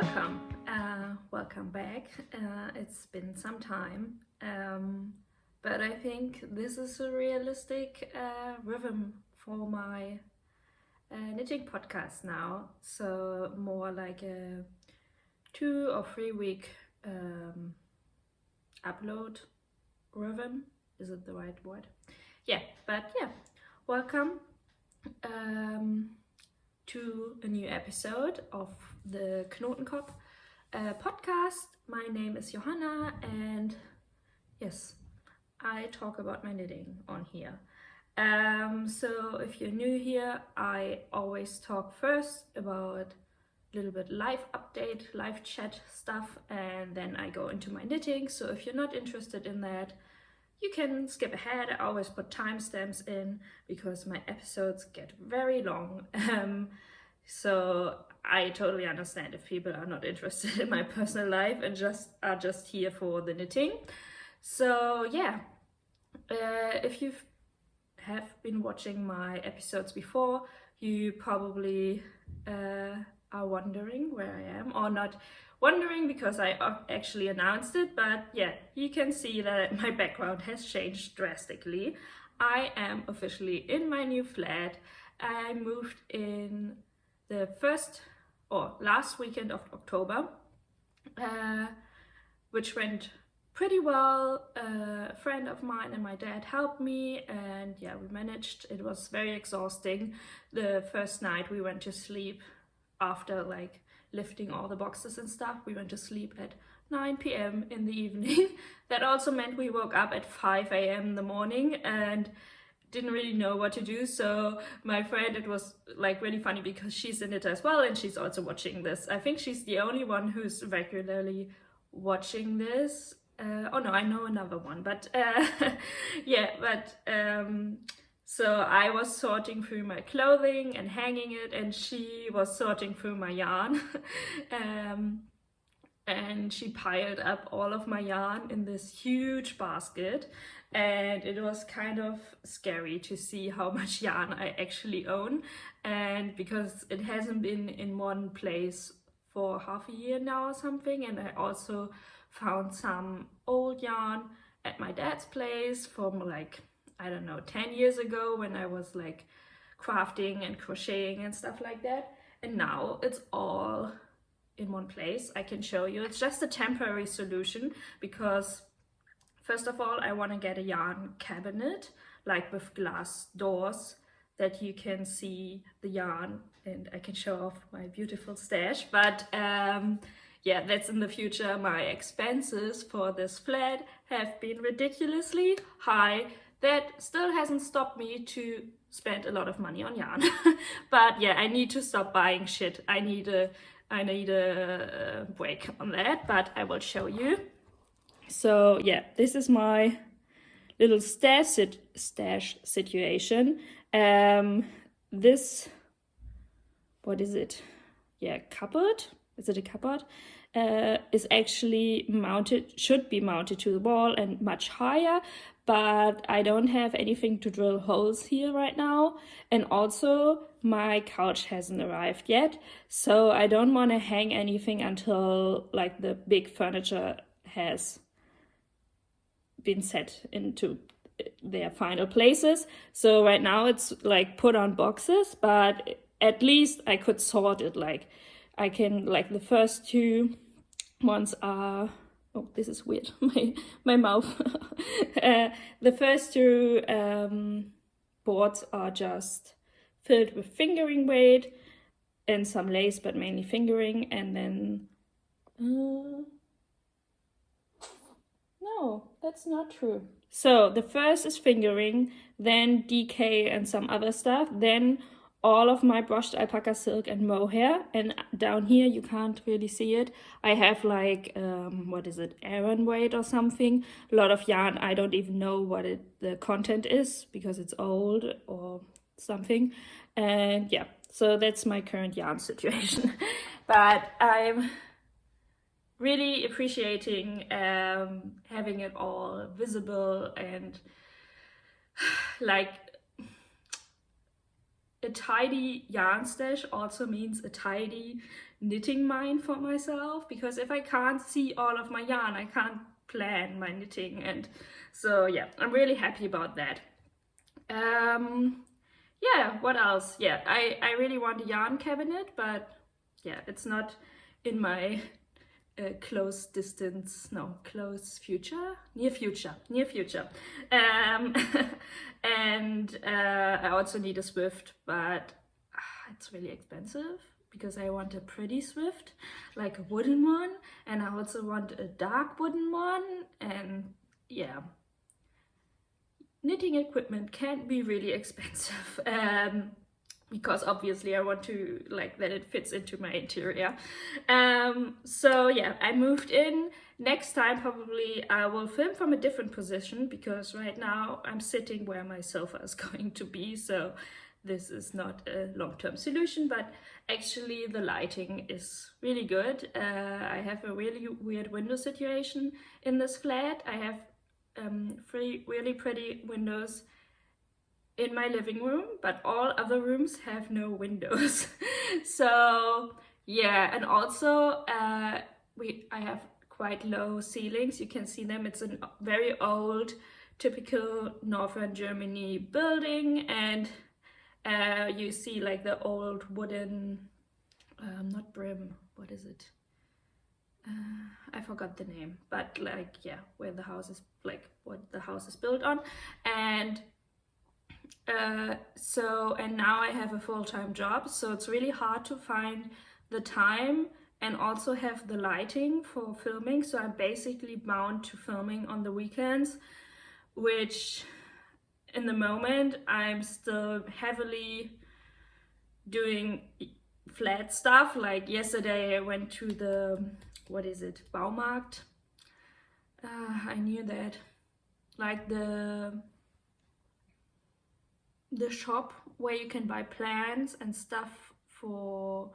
Welcome back. It's been some time, but I think this is a realistic rhythm for my knitting podcast now. So more like a 2 or 3 week upload rhythm. Is it the right word? Yeah, welcome to a new episode of the Knotenkopp podcast. My name is Johanna, and yes, I talk about my knitting on here. So if you're new here, I always talk first about a little bit live update, live chat stuff, and then I go into my knitting. So if you're not interested in that, you can skip ahead. I always put timestamps in because my episodes get very long. So I totally understand if people are not interested in my personal life and are just here for the knitting. So yeah, if you have been watching my episodes before, you probably are wondering where I am, or not wondering because I actually announced it, but yeah, you can see that my background has changed drastically. I am officially in my new flat. I moved in the last weekend of October, which went pretty well. A friend of mine and my dad helped me, and yeah, we managed. It was very exhausting. The first night we went to sleep after like lifting all the boxes and stuff. We went to sleep at 9 p.m. in the evening. That also meant we woke up at 5 a.m. in the morning and didn't really know what to do. So my friend, it was like really funny because she's in it as well, and she's also watching this. I think she's the only one who's regularly watching this. Oh no, I know another one, but so I was sorting through my clothing and hanging it, and she was sorting through my yarn. And she piled up all of my yarn in this huge basket, and it was kind of scary to see how much yarn I actually own, and because it hasn't been in one place for half a year now or something. And I also found some old yarn at my dad's place from like, I don't know, 10 years ago when I was like crafting and crocheting and stuff like that. And now it's all in one place. I can show you. It's just a temporary solution because first of all, I want to get a yarn cabinet, like with glass doors that you can see the yarn, and I can show off my beautiful stash. But yeah, that's in the future. My expenses for this flat have been ridiculously high. That still hasn't stopped me to spend a lot of money on yarn. But yeah, I need to stop buying shit. I need a break on that, but I will show you. So yeah, this is my little stash situation. This, what is it? Yeah, cupboard. Is it a cupboard? Is actually mounted, should be mounted to the wall and much higher, but I don't have anything to drill holes here right now. And also my couch hasn't arrived yet, so I don't want to hang anything until like the big furniture has been set into their final places. So right now it's like put on boxes, but at least I could sort it. Like I can, like the first two ones are, oh, this is weird, my mouth. The first two boards are just filled with fingering weight and some lace, but mainly fingering. And then, no, that's not true. So the first is fingering, then DK and some other stuff, then all of my brushed alpaca silk and mohair. And down here, you can't really see it, I have like, what is it, Aran weight or something. A lot of yarn, I don't even know what the content is because it's old or something. And yeah, so that's my current yarn situation. But I'm really appreciating having it all visible and like a tidy yarn stash also means a tidy knitting mind for myself, because if I can't see all of my yarn, I can't plan my knitting. And so yeah, I'm really happy about that. Yeah, what else? Yeah, I really want a yarn cabinet, but yeah, it's not in my close future, near future. And I also need a Swift, but it's really expensive, because I want a pretty Swift, like a wooden one, and I also want a dark wooden one. And yeah, knitting equipment can be really expensive, because obviously I want to like that it fits into my interior. So yeah, I moved in. Next time probably I will film from a different position, because right now I'm sitting where my sofa is going to be, so this is not a long-term solution. But actually the lighting is really good. I have a really weird window situation in this flat. I have 3 really pretty windows in my living room, but all other rooms have no windows. So yeah, and also I have quite low ceilings. You can see them. It's a very old, typical northern Germany building, and you see like the old wooden, not brim, what is it? I forgot the name, but like, yeah, where the house is, like what the house is built on. And and now I have a full-time job, so it's really hard to find the time and also have the lighting for filming. So I'm basically bound to filming on the weekends, which in the moment I'm still heavily doing flat stuff. Like yesterday I went to the, what is it, Baumarkt? I knew that, like the shop where you can buy plants and stuff for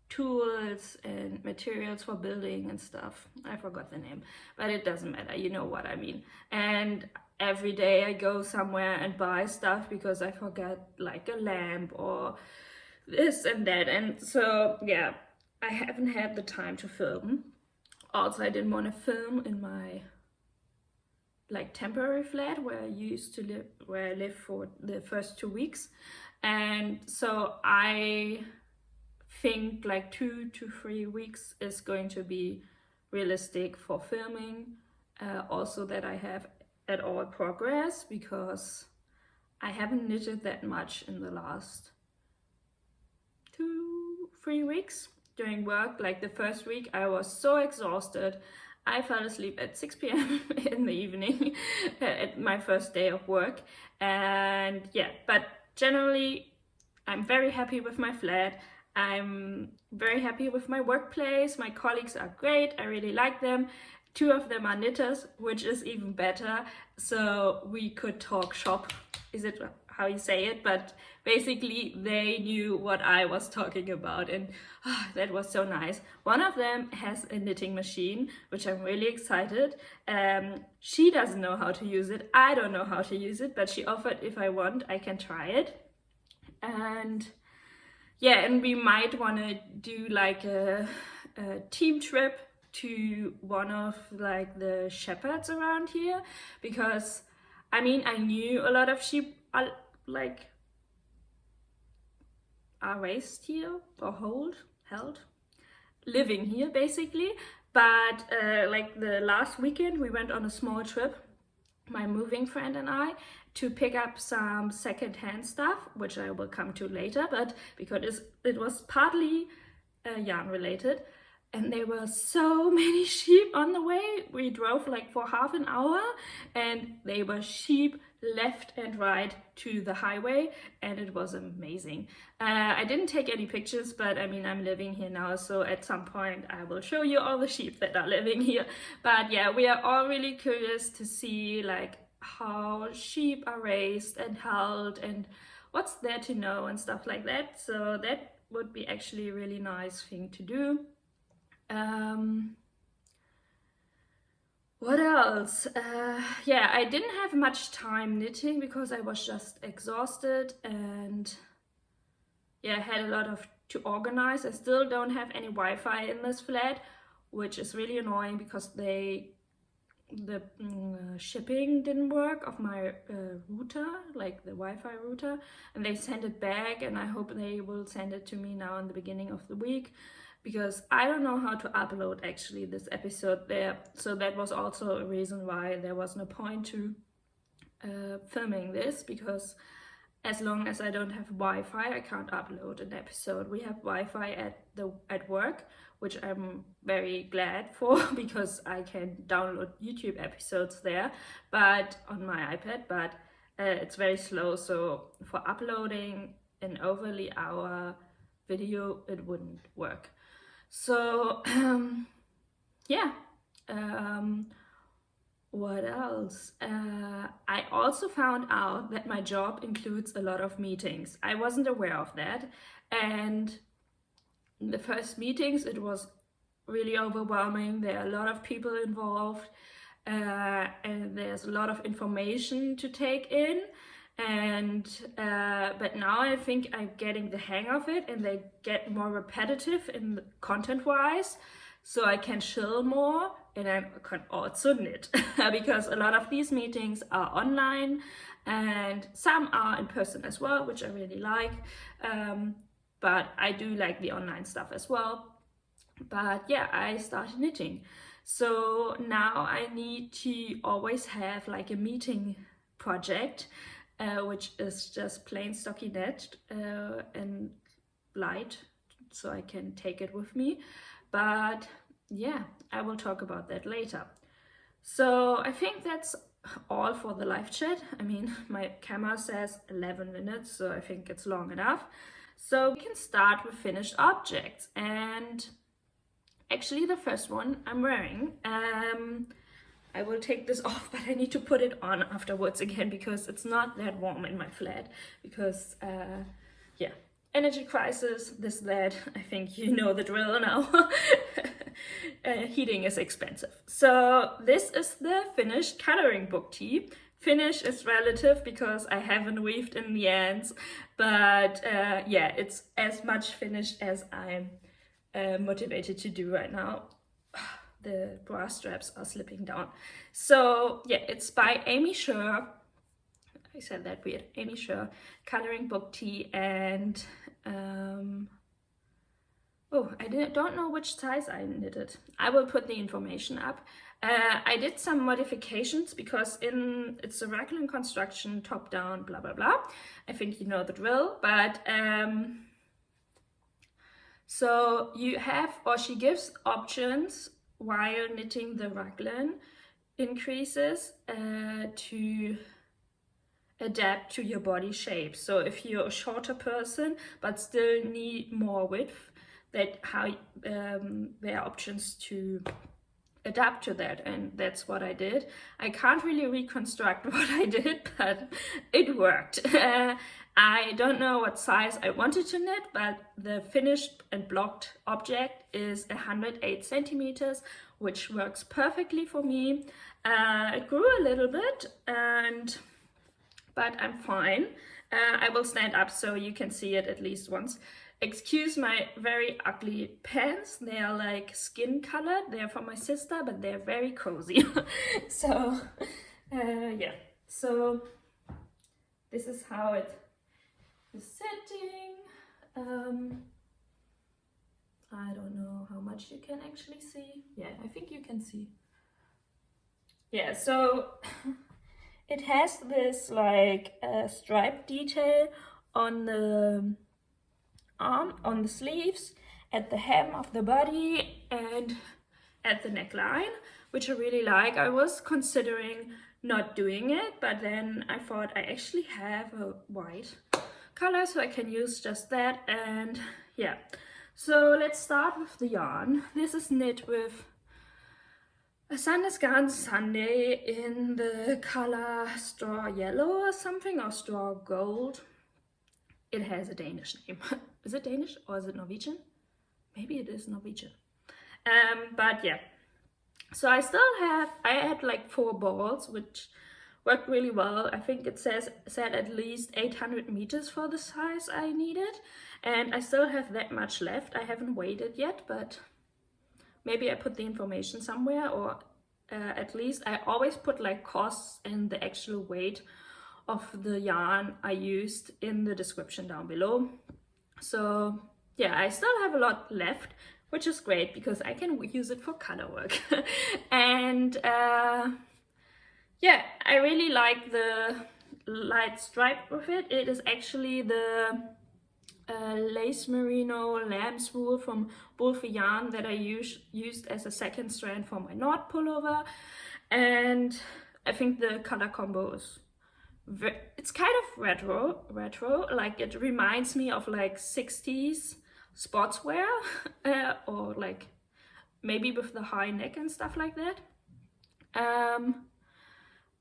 tools and materials for building and stuff. I forgot the name, but it doesn't matter, you know what I mean. And every day I go somewhere and buy stuff because I forget like a lamp or this and that. And so yeah, I haven't had the time to film. Also, I didn't want to film in my like temporary flat where I used to live, where I lived for the first 2 weeks. And so I think like 2 to 3 weeks is going to be realistic for filming. Also that I have at all progress, because I haven't knitted that much in the last 2-3 weeks during work. Like the first week I was so exhausted, I fell asleep at 6 p.m. in the evening at my first day of work. And yeah, but generally I'm very happy with my flat. I'm very happy with my workplace. My colleagues are great. I really like them. 2 of them are knitters, which is even better. So we could talk shop, is it how you say it? But basically they knew what I was talking about, and that was so nice. One of them has a knitting machine, which I'm really excited. She doesn't know how to use it. I don't know how to use it, but she offered if I want, I can try it. And yeah, and we might want to do like a team trip to one of like the shepherds around here, because I mean, I knew a lot of sheep are raised here or held, living here basically. But like the last weekend we went on a small trip, my moving friend and I, to pick up some second-hand stuff, which I will come to later, but because it was partly yarn related. And there were so many sheep on the way. We drove like for half an hour, and they were sheep left and right to the highway, and it was amazing. I didn't take any pictures, but I mean, I'm living here now, so at some point I will show you all the sheep that are living here. But yeah, we are all really curious to see like how sheep are raised and held and what's there to know and stuff like that. So that would be actually a really nice thing to do. What else? Yeah, I didn't have much time knitting because I was just exhausted, and yeah, I had a lot of to organize. I still don't have any Wi-Fi in this flat, which is really annoying because the shipping didn't work of my router, like the Wi-Fi router, and they sent it back, and I hope they will send it to me now in the beginning of the week, because I don't know how to upload actually this episode there. So that was also a reason why there was no point to filming this, because as long as I don't have Wi-Fi, I can't upload an episode. We have Wi-Fi at work, which I'm very glad for, because I can download YouTube episodes there, but on my iPad, but it's very slow. So for uploading an overly hour video, it wouldn't work. So yeah. What else? I also found out that my job includes a lot of meetings. I wasn't aware of that, and in the first meetings it was really overwhelming. There are a lot of people involved, and there's a lot of information to take in, and but now I think I'm getting the hang of it, and they get more repetitive in content wise, so I can chill more. And I can also knit because a lot of these meetings are online and some are in person as well, which I really like. But I do like the online stuff as well. But yeah, I started knitting. So now I need to always have like a meeting project, which is just plain stocky net and light, so I can take it with me. But yeah, I will talk about that later. So I think that's all for the live chat. I mean, my camera says 11 minutes, so I think it's long enough. So we can start with finished objects. And actually the first one I'm wearing, I will take this off, but I need to put it on afterwards again because it's not that warm in my flat. Because, yeah, energy crisis, this, that, I think you know the drill now. Heating is expensive. So this is the finished coloring book tee. Finish is relative because I haven't weaved in the ends, but yeah, it's as much finished as I'm motivated to do right now. The bra straps are slipping down. So yeah, it's by Aimee Sher. I said that weird. Aimee Sher coloring book tee, and oh, I don't know which size I knitted. I will put the information up. I did some modifications because it's a raglan construction, top down, blah blah blah. I think you know the drill, but so you have, or she gives options while knitting the raglan increases to adapt to your body shape. So if you're a shorter person but still need more width, there are options to adapt to that, and that's what I did. I can't really reconstruct what I did, but it worked. I don't know what size I wanted to knit, but the finished and blocked object is 108 centimeters, which works perfectly for me. It grew a little bit, but I'm fine. I will stand up so you can see it at least once. Excuse my very ugly pants. They are like skin colored. They're from my sister, but they're very cozy. So, yeah. So, this is how it is sitting. I don't know how much you can actually see. Yeah, I think you can see. Yeah, so it has this like stripe detail on the arm, on the sleeves, at the hem of the body, and at the neckline, which I really like. I was considering not doing it, but then I thought I actually have a white color, so I can use just that. And yeah, so let's start with the yarn. This is knit with a Sandnes Garn Sunday in the color straw yellow or something, or straw gold. It has a Danish name. Is it Danish or is it Norwegian? Maybe it is Norwegian. But yeah, so I had like 4 balls, which worked really well. I think it said at least 800 meters for the size I needed, and I still have that much left. I haven't weighed it yet, but maybe I put the information somewhere, or at least I always put like costs and the actual weight of the yarn I used in the description down below. So yeah, I still have a lot left, which is great because I can use it for color work. And yeah, I really like the light stripe with it. It is actually the lace merino lamb's wool from Wolfie Yarn that I used as a second strand for my knot pullover. And I think the color combo is it's kind of retro, like it reminds me of like 60s sportswear, or like maybe with the high neck and stuff like that.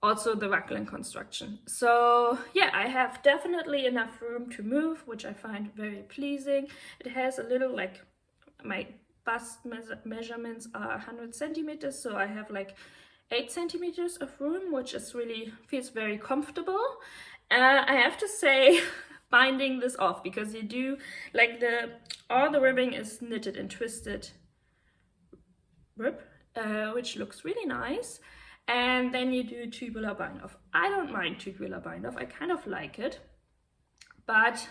Also the raglan construction. So yeah, I have definitely enough room to move, which I find very pleasing. It has a little, like, my bust measurements are 100 centimeters, so I have like 8 centimeters of room, which is really feels very comfortable. I have to say, binding this off, because you do like all the ribbing is knitted and twisted rib, which looks really nice. And then you do tubular bind off. I don't mind tubular bind off, I kind of like it, but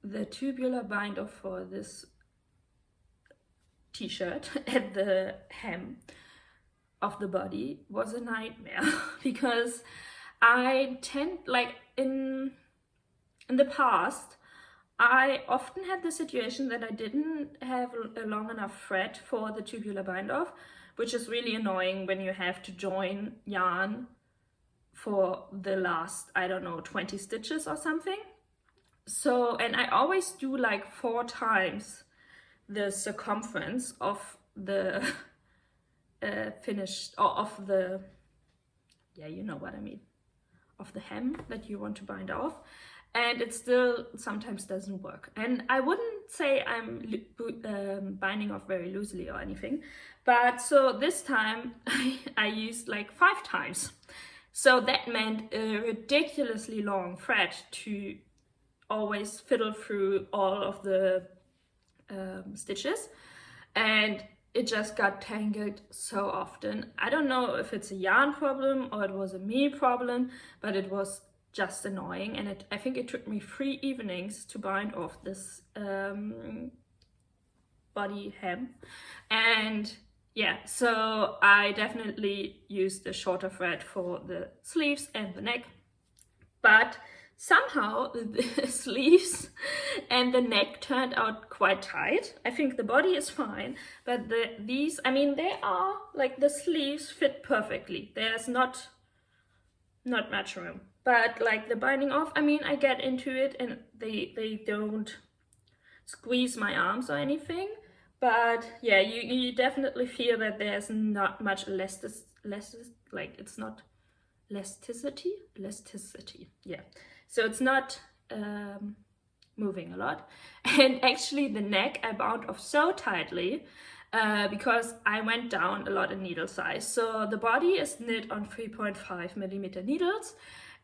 the tubular bind off for this t-shirt at the hem of the body was a nightmare because I tend, like, in the past I often had the situation that I didn't have a long enough thread for the tubular bind off, which is really annoying when you have to join yarn for the last, I don't know, 20 stitches or something. So, and I always do like 4 times the circumference of the finished, or of the, yeah, you know what I mean, of the hem that you want to bind off, and it still sometimes doesn't work. And I wouldn't say I'm binding off very loosely or anything, but so this time I used like 5 times. So that meant a ridiculously long thread to always fiddle through all of the stitches, and it just got tangled so often. I don't know if it's a yarn problem or it was a me problem, but it was just annoying, and I think it took me 3 evenings to bind off this body hem. And yeah, so I definitely used the shorter thread for the sleeves and the neck, but somehow the sleeves and the neck turned out quite tight. I think the body is fine, but these, I mean, they are like, the sleeves fit perfectly. There's not much room, but like the binding off, I mean, I get into it and they don't squeeze my arms or anything, but yeah, you definitely feel that there's not much like, it's not elasticity, yeah. So it's not moving a lot. And actually the neck I bound off so tightly because I went down a lot in needle size. So the body is knit on 3.5 millimeter needles,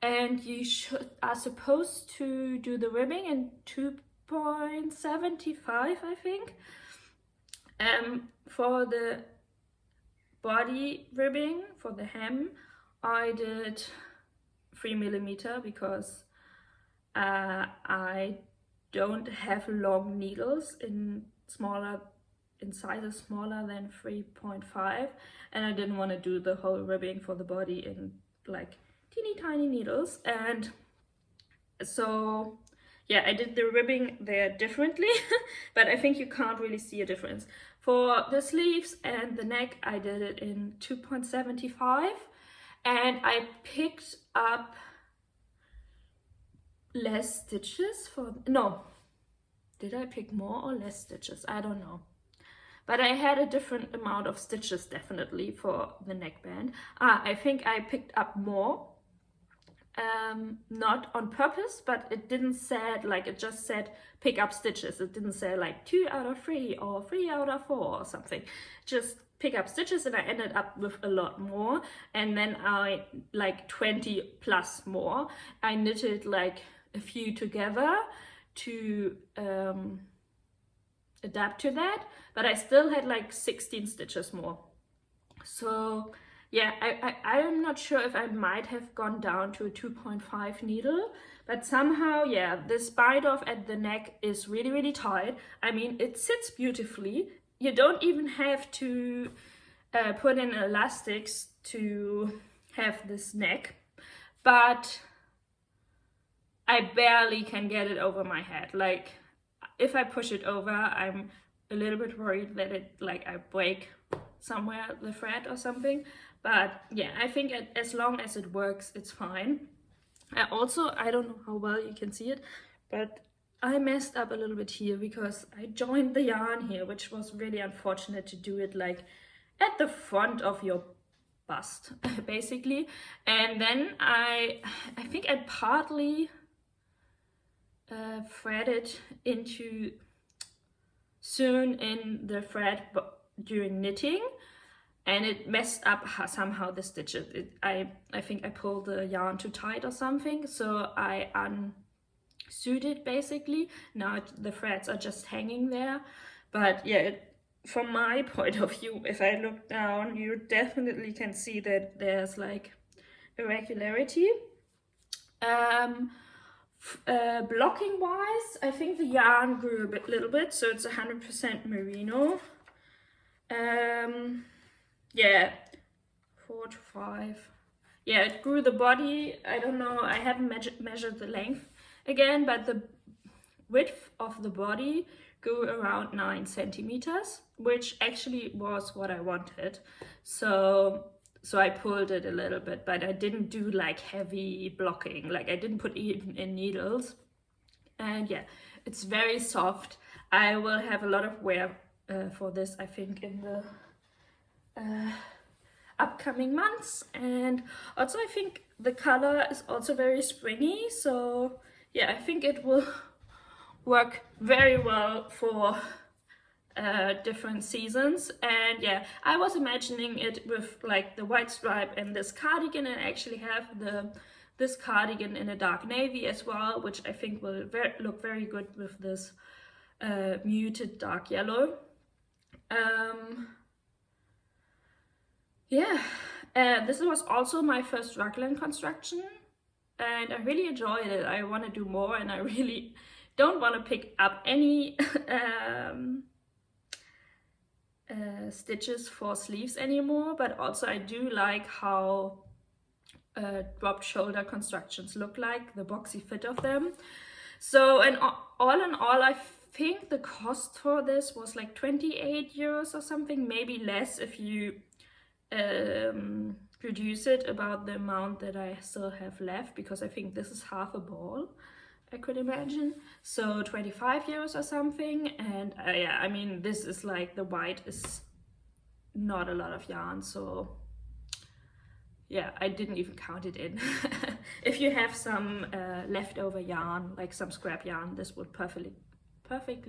and you are supposed to do the ribbing in 2.75, I think. For the body ribbing, for the hem, I did 3 millimeter because I don't have long needles in sizes smaller than 3.5, and I didn't want to do the whole ribbing for the body in like teeny tiny needles. And so yeah, I did the ribbing there differently but I think you can't really see a difference. For the sleeves and the neck I did it in 2.75, and I picked up less stitches for, no, did I pick more or less stitches? I don't know, but I had a different amount of stitches definitely for the neckband. I think I picked up more not on purpose, but it didn't say, like, it just said pick up stitches. It didn't say like 2 out of 3 or 3 out of 4 or something. Just pick up stitches, and I ended up with a lot more. And then I, like 20 plus more, I knitted like a few together to adapt to that, but I still had like 16 stitches more. So yeah, I'm not sure if I might have gone down to a 2.5 needle, but somehow, yeah, this bite off at the neck is really, really tight. I mean, it sits beautifully. You don't even have to put in elastics to have this neck, but I barely can get it over my head. Like, if I push it over, I'm a little bit worried that I break somewhere the thread or something. But yeah, I think as long as it works, it's fine. I don't know how well you can see it, but I messed up a little bit here because I joined the yarn here, which was really unfortunate to do it like at the front of your bust, basically. And then I think I partly threaded into sewn in the thread during knitting, and it messed up somehow the stitches. I think I pulled the yarn too tight or something, so I unsewed it basically. Now the threads are just hanging there. But yeah, from my point of view, if I look down, you definitely can see that there's like irregularity. Blocking wise, I think the yarn grew a little bit, so it's 100% merino. Yeah, 4 to 5. Yeah, it grew the body. I don't know, I haven't measured the length again, but the width of the body grew around 9 centimeters, which actually was what I wanted. So I pulled it a little bit, but I didn't do like heavy blocking. Like, I didn't put even in needles. And yeah, it's very soft. I will have a lot of wear for this, I think, in the upcoming months. And also I think the color is also very springy. So yeah, I think it will work very well for different seasons. And yeah, I was imagining it with like the white stripe and this cardigan, and I actually have this cardigan in a dark navy as well, which I think will look very good with this muted dark yellow. Yeah, this was also my first raglan construction, and I really enjoyed it. I want to do more, and I really don't want to pick up any stitches for sleeves anymore, but also I do like how dropped shoulder constructions look like, the boxy fit of them. So, and all in all, I think the cost for this was like 28 euros or something, maybe less if you reduce it about the amount that I still have left, because I think this is half a ball, I could imagine. So 25 euros or something. And yeah, I mean, this is like, the white is not a lot of yarn, so yeah, I didn't even count it in. If you have some leftover yarn, like some scrap yarn, this would perfectly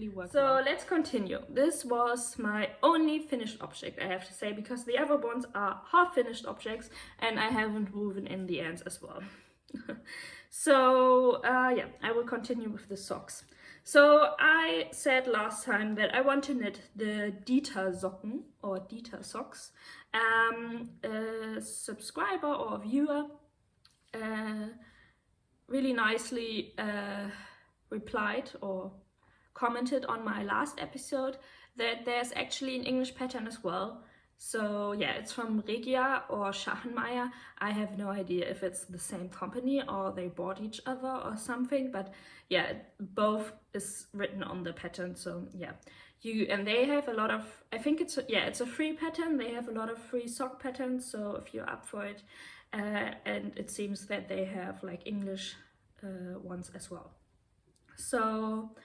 work. So let's continue. This was my only finished object, I have to say, because the other ones are half finished objects and I haven't woven in the ends as well. So yeah, I will continue with the socks. So I said last time that I want to knit the Dieter Socken or Dieter socks. A subscriber or viewer really nicely replied or commented on my last episode that there's actually an English pattern as well. So yeah, it's from Regia or Schachenmeier. I have no idea if it's the same company or they bought each other or something, but yeah, both is written on the pattern. So yeah, and they have a lot of, I think it's a free pattern. They have a lot of free sock patterns, so if you're up for it, and it seems that they have like English ones as well. So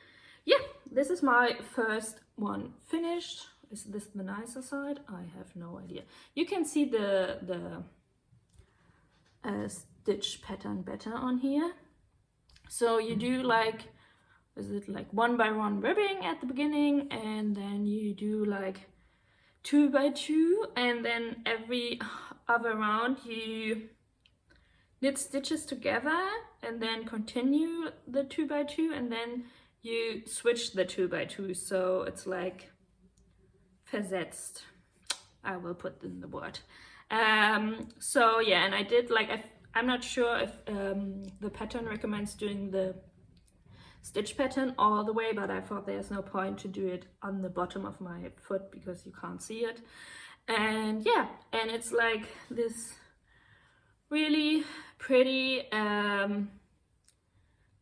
yeah, this is my first one finished. Is this the nicer side? I have no idea. You can see the stitch pattern better on here. So you do like, is it like 1 by 1 ribbing at the beginning, and then you do like 2 by 2, and then every other round you knit stitches together and then continue the 2 by 2, and then you switch the 2 by 2, so it's like versetzt. I will put in the word. So yeah, and I did like, I'm not sure if the pattern recommends doing the stitch pattern all the way, but I thought there's no point to do it on the bottom of my foot because you can't see it. And yeah, and it's like this really pretty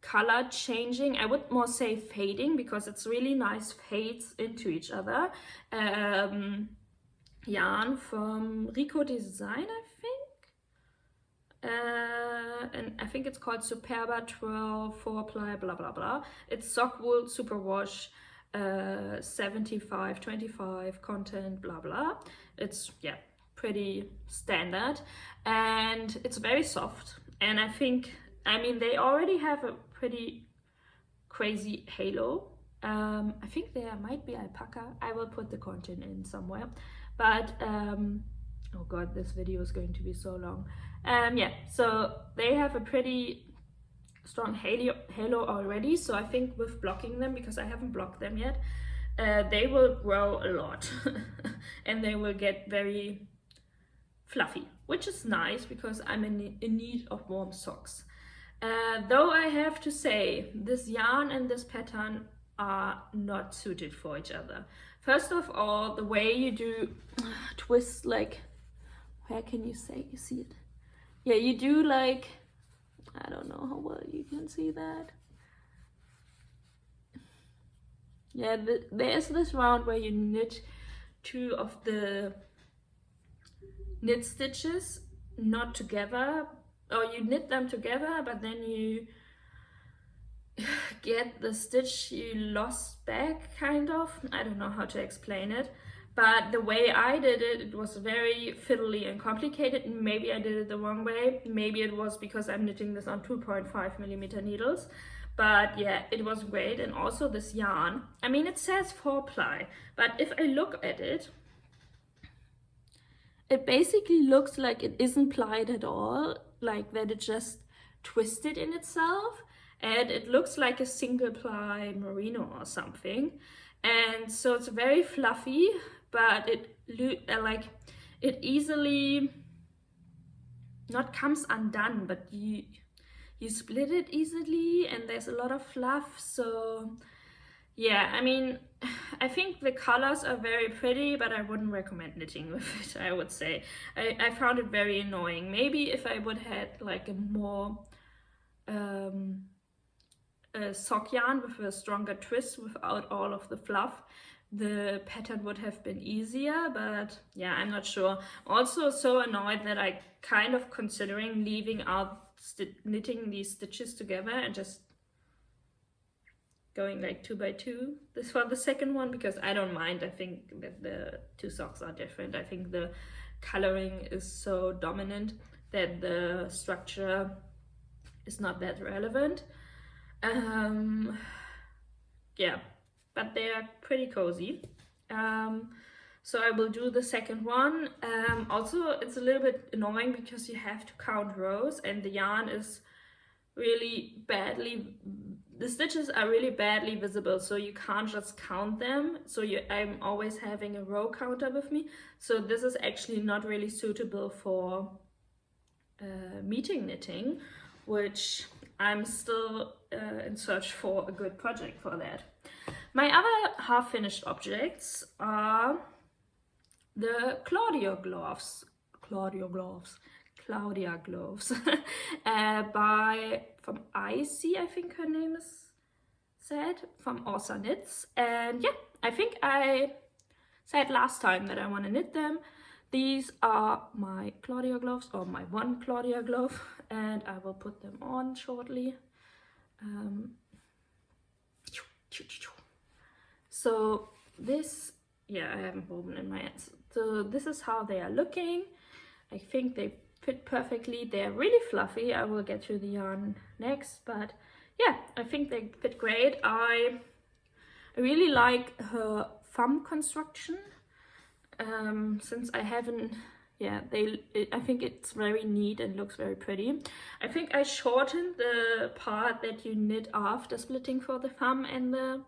color changing, I would more say fading, because it's really nice fades into each other, yarn from Rico design, I think. And I think it's called Superbad, Twirl, 4-ply, blah blah blah. It's sock wool, superwash, 75-25 content, blah blah. It's, yeah, pretty standard, and it's very soft. And I think, I mean, they already have a pretty crazy halo. I think there might be alpakka. I will put the content in somewhere, but oh god, this video is going to be so long. Yeah, so they have a pretty strong halo already, so I think with blocking them, because I haven't blocked them yet, they will grow a lot and they will get very fluffy, which is nice because I'm in need of warm socks. Though I have to say, this yarn and this pattern are not suited for each other. First of all, the way you do twist, like, where can you say you see it? Yeah, you do like, I don't know how well you can see that. Yeah, there's this round where you knit 2 of the knit stitches not together, or you knit them together, but then you get the stitch you lost back, kind of. I don't know how to explain it, but the way I did it, it was very fiddly and complicated. Maybe I did it the wrong way. Maybe it was because I'm knitting this on 2.5mm needles. But yeah, it was great. And also this yarn, I mean, it says 4-ply, but if I look at it, it basically looks like it isn't plied at all, like that it just twisted in itself, and it looks like a single ply merino or something. And so it's very fluffy, but it easily not comes undone, but you split it easily, and there's a lot of fluff. So yeah, I mean, I think the colors are very pretty, but I wouldn't recommend knitting with it, I would say. I found it very annoying. Maybe if I would have like a more sock yarn with a stronger twist without all of the fluff, the pattern would have been easier, but yeah, I'm not sure. Also so annoyed that I kind of considering leaving out knitting these stitches together and just going like 2 by 2 this for the second one, because I don't mind. I think that the 2 socks are different. I think the coloring is so dominant that the structure is not that relevant. Yeah, but they are pretty cozy. So I will do the second one. Also, it's a little bit annoying because you have to count rows, and the yarn is really badly, the stitches are really badly visible, so you can't just count them. So I'm always having a row counter with me. So this is actually not really suitable for meeting knitting, which I'm still in search for a good project for that. My other half-finished objects are the Claudia gloves from Icy, I think her name is said, from orsaknits. And yeah, I think I said last time that I want to knit them. These are my Claudia gloves, or my one Claudia glove, and I will put them on shortly. So this, yeah, I haven't woven in my hands. So this is how they are looking. I think they fit perfectly. They're really fluffy. I will get to the yarn next, but yeah, I think they fit great. I really like her thumb construction. Since I haven't, yeah, I think it's very neat and looks very pretty. I think I shortened the part that you knit after splitting for the thumb and the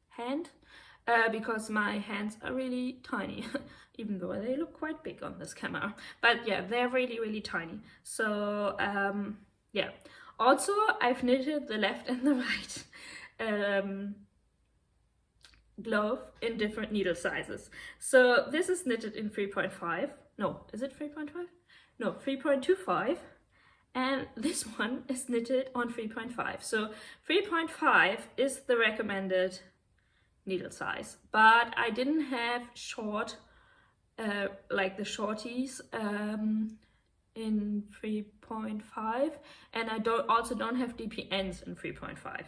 hand, because my hands are really tiny, even though they look quite big on this camera. But yeah, they're really, really tiny. So yeah. Also, I've knitted the left and the right glove in different needle sizes. So this is knitted in 3.5. No, is it 3.5? No, 3.25. And this one is knitted on 3.5. So 3.5 is the recommended needle size, but I didn't have short, like the shorties in 3.5, and I also don't have DPNs in 3.5.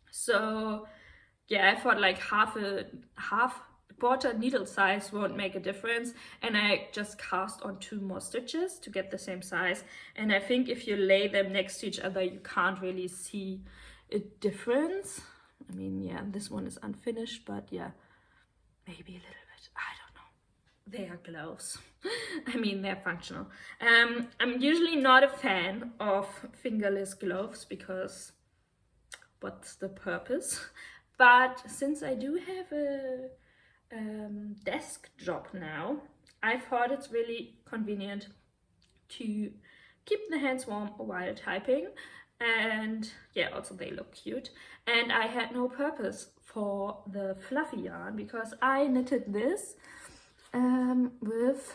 So yeah, I thought like half quarter needle size won't make a difference, and I just cast on 2 more stitches to get the same size. And I think if you lay them next to each other, you can't really see a difference. I mean, yeah, this one is unfinished, but yeah, maybe a little bit. I don't know. They are gloves. I mean, they're functional. I'm usually not a fan of fingerless gloves because what's the purpose? But since I do have a desk job now, I thought it's really convenient to keep the hands warm while typing. And yeah, also they look cute. And I had no purpose for the fluffy yarn because I knitted this with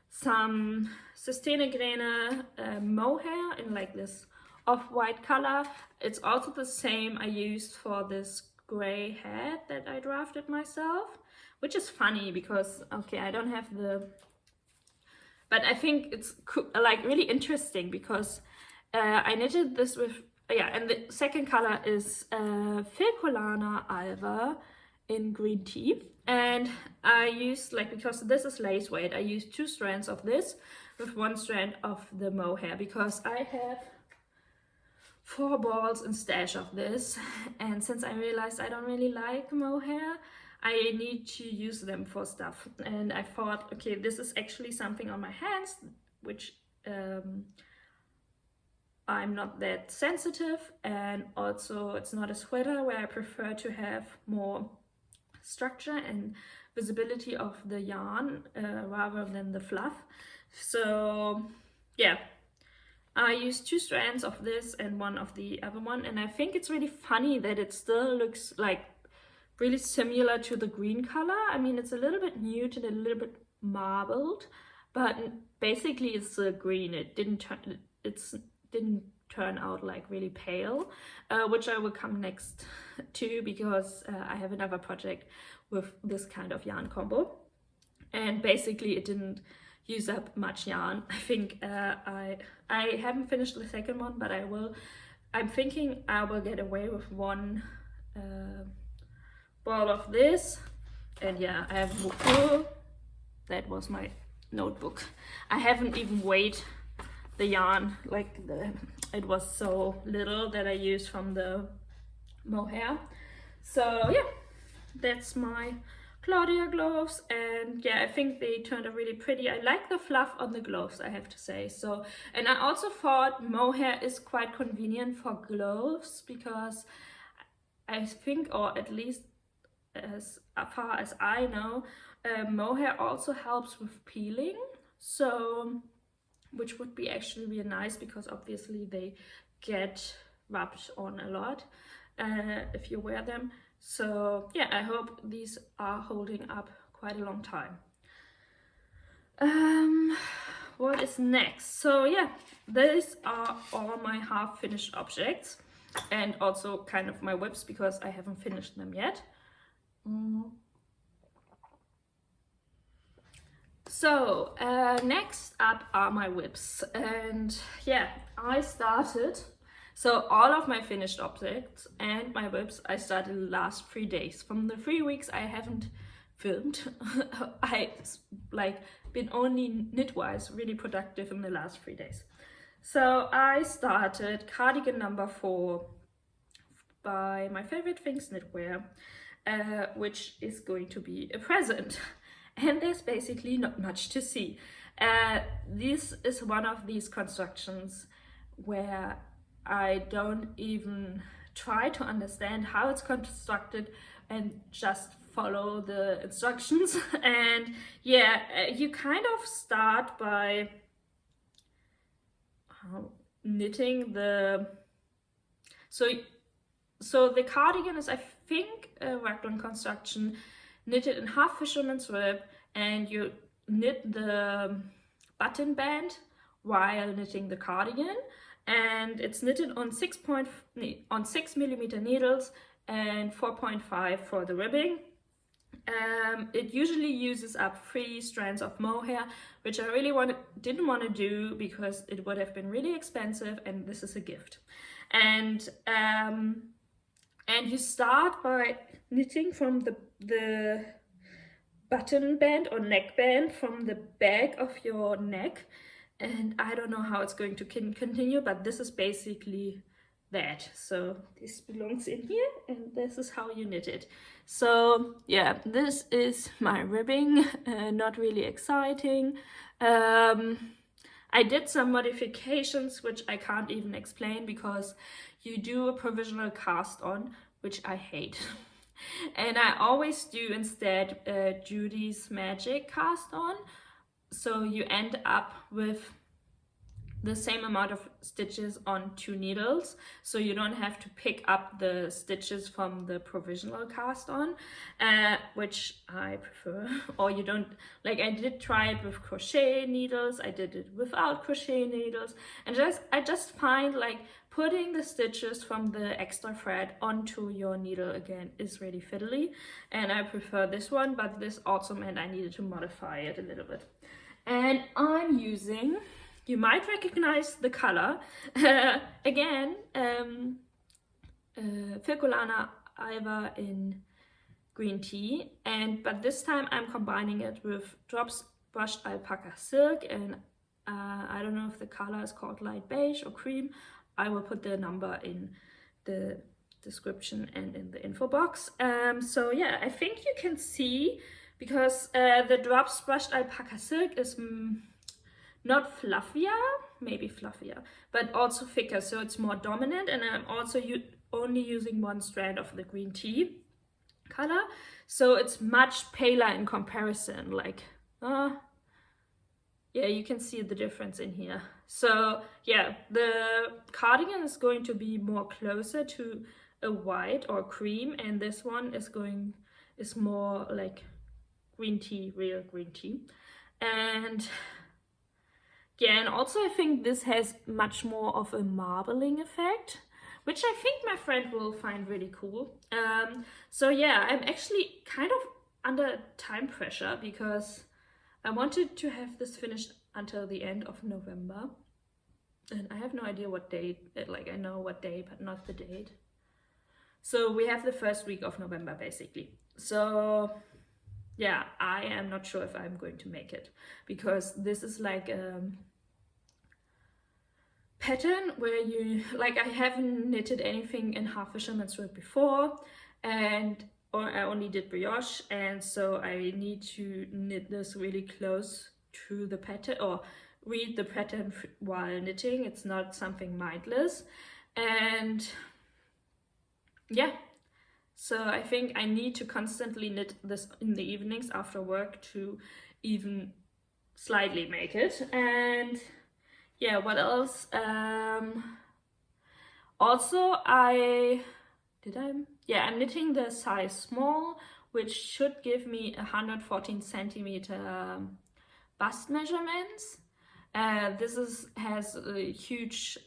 some Sostrene Grene mohair in like this off-white color. It's also the same I used for this gray hat that I drafted myself, which is funny because, okay, I don't have the, but I think it's like really interesting because I knitted this with, yeah, and the second color is Filcolana Alva in green tea. And I used, like, because this is lace weight, I used 2 strands of this with 1 strand of the mohair because I have 4 balls in stash of this. And since I realized I don't really like mohair, I need to use them for stuff. And I thought, okay, this is actually something on my hands, which I'm not that sensitive, and also it's not a sweater where I prefer to have more structure and visibility of the yarn rather than the fluff. So yeah, I used 2 strands of this and 1 of the other one, and I think it's really funny that it still looks like really similar to the green color. I mean, it's a little bit nude and a little bit marbled, but basically it's green. It didn't turn out like really pale, which I will come next to because I have another project with this kind of yarn combo, and basically it didn't use up much yarn. I think I haven't finished the second one, but I will. I'm thinking I will get away with 1 ball of this, and yeah, I have, that was my notebook. I haven't even weighed the yarn, like it was so little that I used from the mohair. So yeah, that's my Claudia gloves, and yeah, I think they turned out really pretty. I like the fluff on the gloves, I have to say. So, and I also thought mohair is quite convenient for gloves because I think, or at least as far as I know, mohair also helps with peeling. So, which would be actually really nice because obviously they get rubbed on a lot if you wear them. So yeah, I hope these are holding up quite a long time. What is next? So yeah, these are all my half finished objects, and also kind of my whips because I haven't finished them yet. So next up are my whips, and yeah, I started, so all of my finished objects and my whips I started the last 3 days. From the 3 weeks I haven't filmed. I like been only knit-wise really productive in the last 3 days. So I started Cardigan number 4 by my favorite things knitwear, which is going to be a present. And there's basically not much to see. This is one of these constructions where I don't even try to understand how it's constructed and just follow the instructions. And yeah, you kind of start by knitting the... So the cardigan is, I think, a raglan construction knitted in half fisherman's rib, and you knit the button band while knitting the cardigan, and it's knitted on 6mm needles and 4.5 for the ribbing. It usually uses up 3 strands of mohair, which I really didn't want to do because it would have been really expensive, and this is a gift. And you start by knitting from the button band or neck band from the back of your neck. And I don't know how it's going to continue, but this is basically that. So this belongs in here, and this is how you knit it. So yeah, this is my ribbing. Not really exciting. I did some modifications which I can't even explain, because you do a provisional cast on, which I hate. And I always do instead Judy's Magic cast on. So you end up with the same amount of stitches on 2 needles, so you don't have to pick up the stitches from the provisional cast on, which I prefer. Or you don't, like, I did try it with crochet needles, I did it without crochet needles, and I just find like putting the stitches from the extra thread onto your needle again is really fiddly, and I prefer this one, but this also meant I needed to modify it a little bit. And I'm using, you might recognize the color, again, Filcolana Alva in green tea, but this time I'm combining it with drops brushed alpaca silk, and I don't know if the color is called light beige or cream. I will put the number in the description and in the info box. So yeah, I think you can see, because the drops brushed alpaca silk is not fluffier, maybe fluffier, but also thicker, so it's more dominant, and I'm also only using 1 strand of the green tea color, so it's much paler in comparison. Like, yeah, you can see the difference in here. So yeah, the cardigan is going to be more closer to a white or cream, and this one is more like green tea, real green tea. And yeah, and also I think this has much more of a marbling effect, which I think my friend will find really cool. So yeah, I'm actually kind of under time pressure, because I wanted to have this finished until the end of November, and I have no idea what date, like I know what day, but not the date. So we have the first week of November basically. So yeah, I am not sure if I'm going to make it, because this is like a pattern where you, like, I haven't knitted anything in half fisherman's rib before, or I only did brioche, and so I need to knit this really close to the pattern, or read the pattern while knitting. It's not something mindless. And yeah, so I think I need to constantly knit this in the evenings after work to even slightly make it. And yeah, what else? Also, I'm knitting the size small, which should give me 114 centimeter bust measurements. This has a huge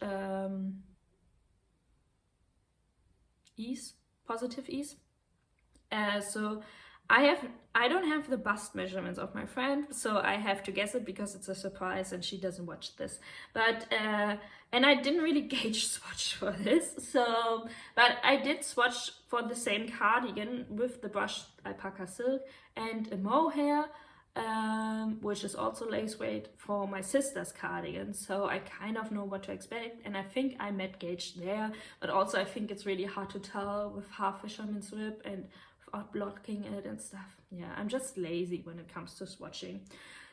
positive ease. So I don't have the bust measurements of my friend, so I have to guess it because it's a surprise and she doesn't watch this. But and I didn't really gauge swatch for this, so but I did swatch for the same cardigan with the brushed alpaca silk and a mohair, which is also lace weight for my sister's cardigan, so I kind of know what to expect, and I think I met gauge there, but also I think it's really hard to tell with half fisherman's rib and without blocking it and stuff. Yeah, I'm just lazy when it comes to swatching.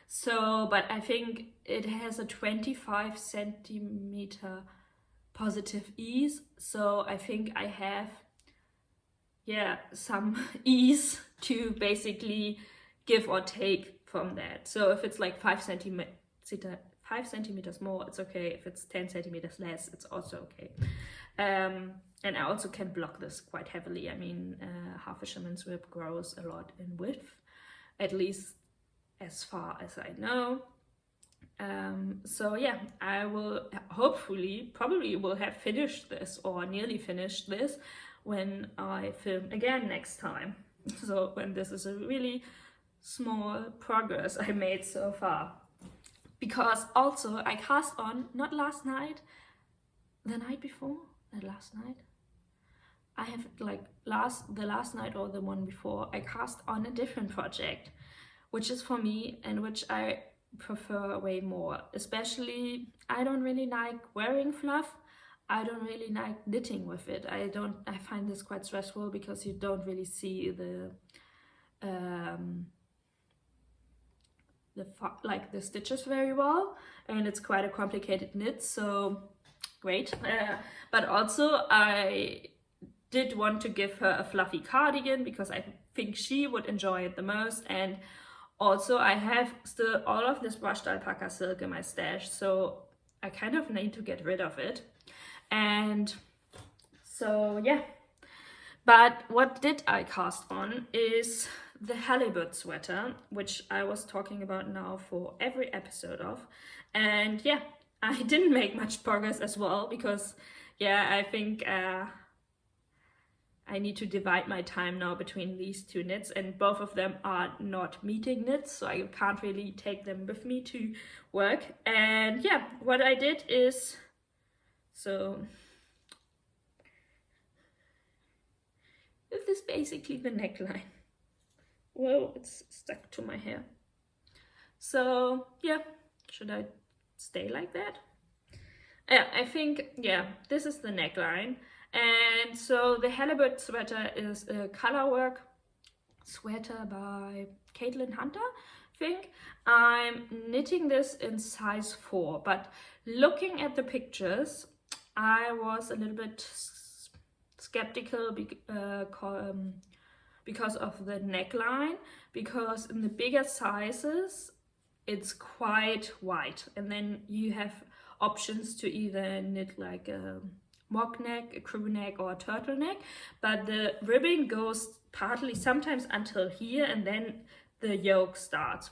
So, but I think it has a 25 centimeter positive ease, so I think I have, yeah, some ease to basically give or take from that. So if it's like 5 centimeters more, it's okay. If it's 10 centimeters less, it's also okay. And I also can block this quite heavily. I mean, half fisherman's rib grows a lot in width, at least as far as I know. So yeah, I will probably will have finished this or nearly finished this when I film again next time. So when this is a really small progress I made so far. Because also I cast on, not last night, the night before, last night. I have like the last night or the one before, I cast on a different project, which is for me and which I prefer way more. Especially, I don't really like wearing fluff. I don't really like knitting with it. I find this quite stressful because you don't really see the stitches very well, and it's quite a complicated knit, so great. But also I did want to give her a fluffy cardigan because I think she would enjoy it the most, and also I have still all of this brushed alpaca silk in my stash, so I kind of need to get rid of it. And so yeah, but what did I cast on is the Halibut Sweater, which I was talking about now for every episode of. And yeah, I didn't make much progress as well because yeah, I think I need to divide my time now between these two knits, and both of them are not meeting knits, so I can't really take them with me to work. And yeah, what I did is, so this is basically the neckline. Whoa, it's stuck to my hair. So yeah, should I stay like that? Yeah, I think, yeah, this is the neckline. And so the Halibut Sweater is a colorwork sweater by Caitlin Hunter, I think. I'm knitting this in size 4, but looking at the pictures, I was a little bit skeptical because of the neckline, because in the bigger sizes it's quite wide, and then you have options to either knit like a mock neck, a crew neck, or a turtleneck, but the ribbing goes partly sometimes until here, and then the yoke starts,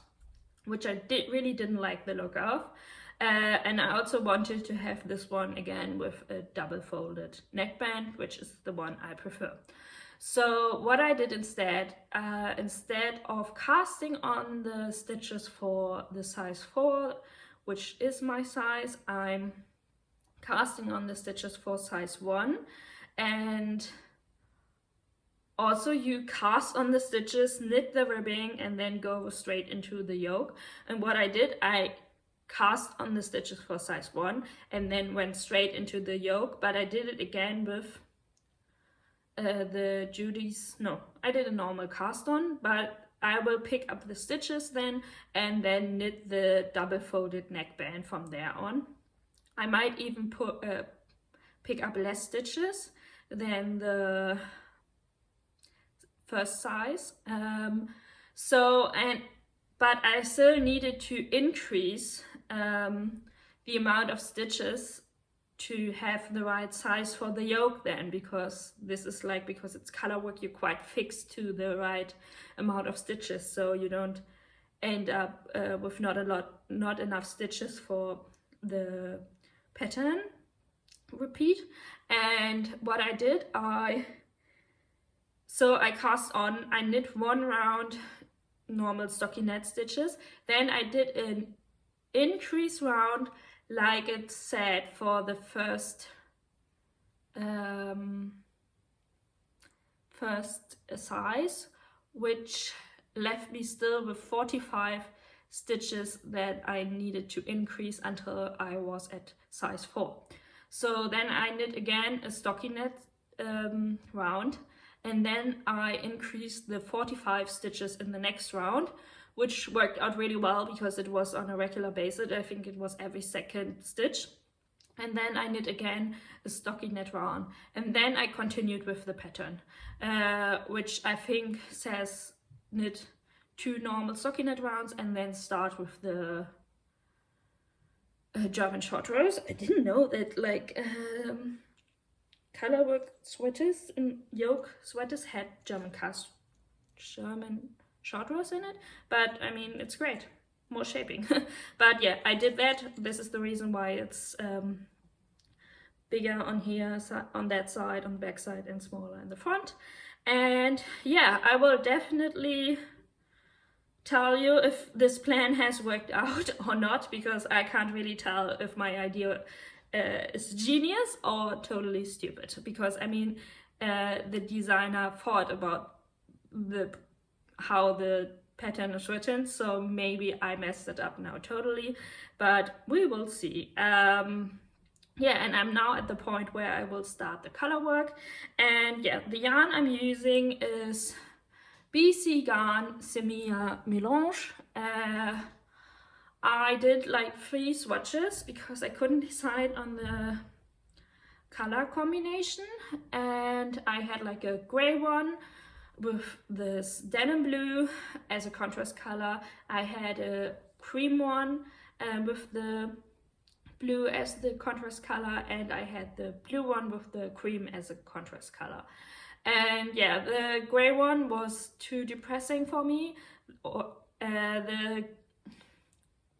which I really didn't like the look of. And I also wanted to have this one again with a double folded neckband, which is the one I prefer. So what I did instead of casting on the stitches for the size 4, which is my size, I'm casting on the stitches for size 1. And also you cast on the stitches, knit the ribbing, and then go straight into the yoke. And what I did, I cast on the stitches for size 1 and then went straight into the yoke, but I did it again with the Judy's, no, I did a normal cast on, but I will pick up the stitches then and then knit the double folded neckband from there on. I might even pick up less stitches than the first size. But I still needed to increase the amount of stitches to have the right size for the yoke then, because this is like, because it's color work, you're quite fixed to the right amount of stitches, so you don't end up with not enough stitches for the pattern repeat. And what I did, So I cast on, I knit 1 round normal stockinette stitches, then I did an increase round like it said for the first size, which left me still with 45 stitches that I needed to increase until I was at size 4. So then I knit again a stockinette round, and then I increased the 45 stitches in the next round, which worked out really well because it was on a regular basis. I think it was every second stitch. And then I knit again a stockinette round, and then I continued with the pattern, which I think says knit 2 normal stockinette rounds and then start with the German short rows. I didn't know that like colorwork sweaters and yoke sweaters had German short rows in it, but I mean, it's great, more shaping. But yeah, I did that. This is the reason why it's bigger on here, on that side, on the back side, and smaller in the front. And yeah, I will definitely tell you if this plan has worked out or not, because I can't really tell if my idea is genius or totally stupid, because I mean, the designer thought about how the pattern is written, so maybe I messed it up now totally, but we will see. Yeah, and I'm now at the point where I will start the color work. And yeah, the yarn I'm using is BC Garn Semilla Melange. I did like 3 swatches because I couldn't decide on the color combination, and I had like a gray one with this denim blue as a contrast color. I had a cream one with the blue as the contrast color, and I had the blue one with the cream as a contrast color. And yeah, the gray one was too depressing for me. The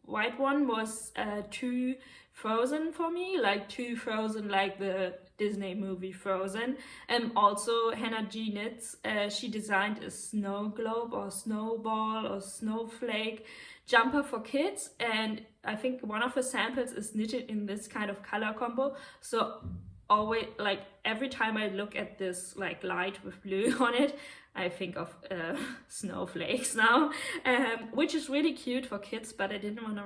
white one was too frozen for me, like too frozen like the Disney movie Frozen. And also Hannah G Knits, she designed a snow globe or snowball or snowflake jumper for kids, and I think one of her samples is knitted in this kind of color combo. So always, like every time I look at this like light with blue on it, I think of snowflakes now, which is really cute for kids, but I didn't want to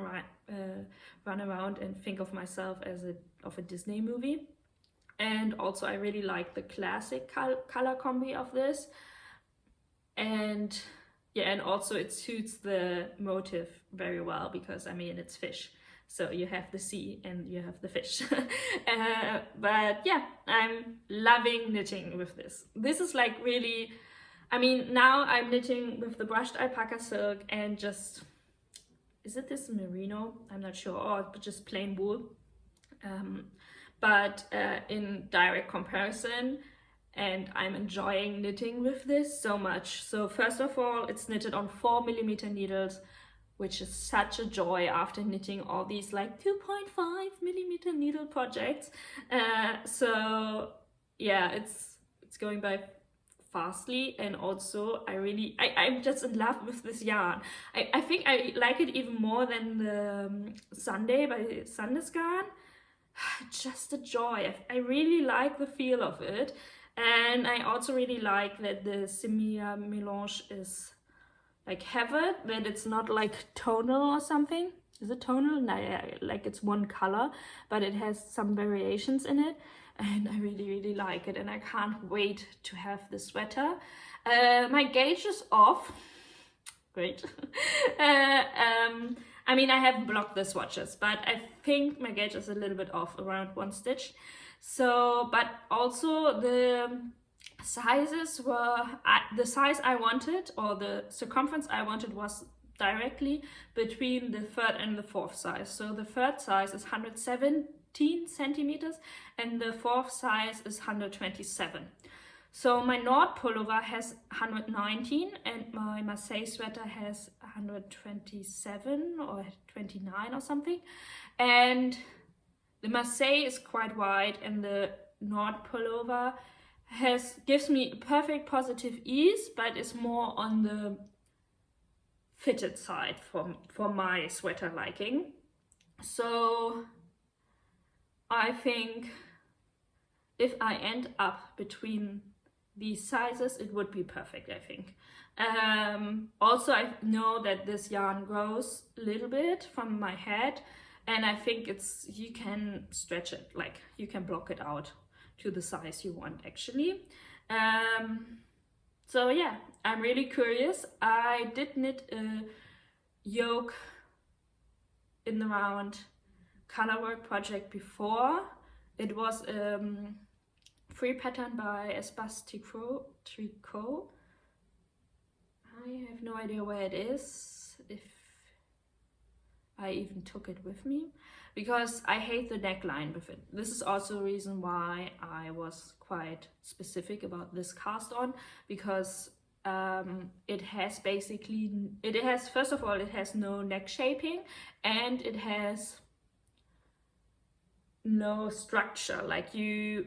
run around and think of myself as a Disney movie. And also I really like the classic color combi of this, and yeah, and also it suits the motif very well because I mean it's fish, so you have the sea and you have the fish. But yeah, I'm loving knitting with this. This is like really, I mean, now I'm knitting with the brushed alpaca silk and just, is it this merino? I'm not sure, or just plain wool. But in direct comparison, and I'm enjoying knitting with this so much. So first of all, it's knitted on 4mm needles, which is such a joy after knitting all these like 2.5mm needle projects. So yeah, it's going by fastly, and also I'm just in love with this yarn. I think I like it even more than the Sunday by Sandnes Garn. Just a joy. I really like the feel of it. And I also really like that the Semilla Melange is like heaven, that it's not like tonal or something. Is it tonal? No, yeah, like it's one color, but it has some variations in it. And I really, really like it. And I can't wait to have the sweater. My gauge is off. Great. I mean, I have blocked the swatches, but I think my gauge is a little bit off, around 1 stitch. So, but also the sizes were, the size I wanted, or the circumference I wanted, was directly between the 3rd and the 4th size. So the 3rd size is 117 centimeters and the 4th size is 127. So my Nord pullover has 119 and my Marseille sweater has 127 or 29 or something. And the Marseille is quite wide and the Nord pullover gives me perfect positive ease, but is more on the fitted side for my sweater liking. So I think if I end up between these sizes, it would be perfect, I think. Also, I know that this yarn grows a little bit from my head, and I think you can stretch it, like you can block it out to the size you want actually. So yeah, I'm really curious. I did knit a yoke in the round colorwork project before. It was free pattern by Espace Tricot. I have no idea where it is, if I even took it with me, because I hate the neckline with it. This is also a reason why I was quite specific about this cast on, because it has first of all, it has no neck shaping, and it has no structure. Like you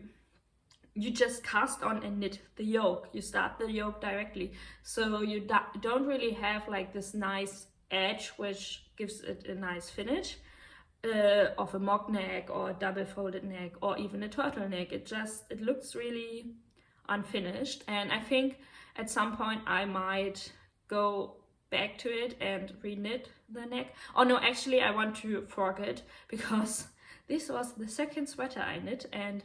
just cast on and knit the yoke. You start the yoke directly, so you don't really have like this nice edge which gives it a nice finish of a mock neck or a double folded neck or even a turtleneck. It looks really unfinished, and I think at some point I might go back to it and re-knit the neck. Oh no, actually I want to fork it, because this was the second sweater I knit and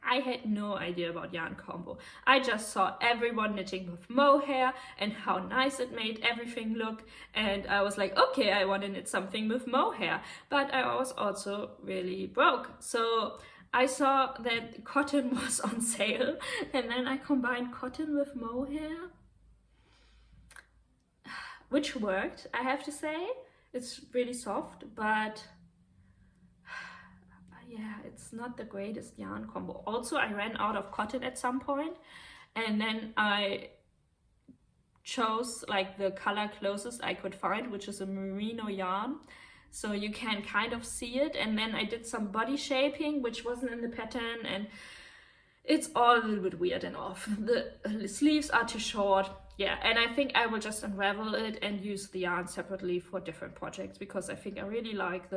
I had no idea about yarn combo. I just saw everyone knitting with mohair and how nice it made everything look, and I was like, okay, I want to knit something with mohair. But I was also really broke, so I saw that cotton was on sale, and then I combined cotton with mohair, which worked, I have to say. It's really soft, but yeah, it's not the greatest yarn combo. Also, I ran out of cotton at some point, and then I chose like the color closest I could find, which is a merino yarn, so you can kind of see it. And then I did some body shaping, which wasn't in the pattern, and it's all a little bit weird and off. The sleeves are too short. Yeah, and I think I will just unravel it and use the yarn separately for different projects, because I think I really like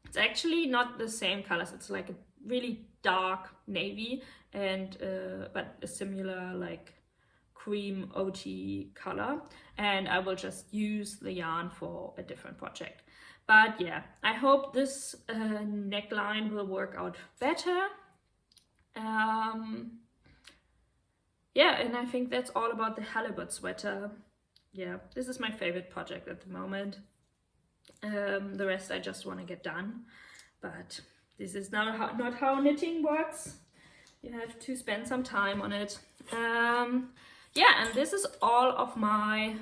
it's actually not the same colors. It's like a really dark navy and but a similar like cream OT color, and I will just use the yarn for a different project. But yeah, I hope this neckline will work out better. Yeah, and I think that's all about the Halibut sweater. Yeah, this is my favorite project at the moment. The rest I just want to get done, but this is not how knitting works. You have to spend some time on it. Yeah, and this is all of my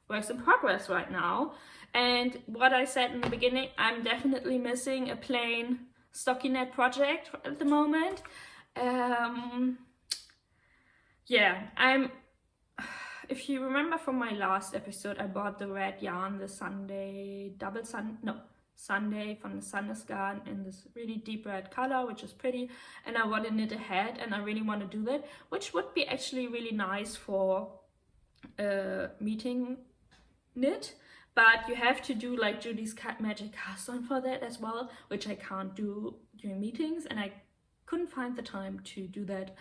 works in progress right now. And what I said in the beginning, I'm definitely missing a plain stockinette project at the moment. Yeah, if you remember from my last episode, I bought the red yarn, the Sunday Sunday from the Sandnes Garn in this really deep red color, which is pretty, and I want to knit a hat, and I really want to do that, which would be actually really nice for meeting knit. But you have to do like Judy's magic cast on for that as well, which I can't do during meetings, and I couldn't find the time to do that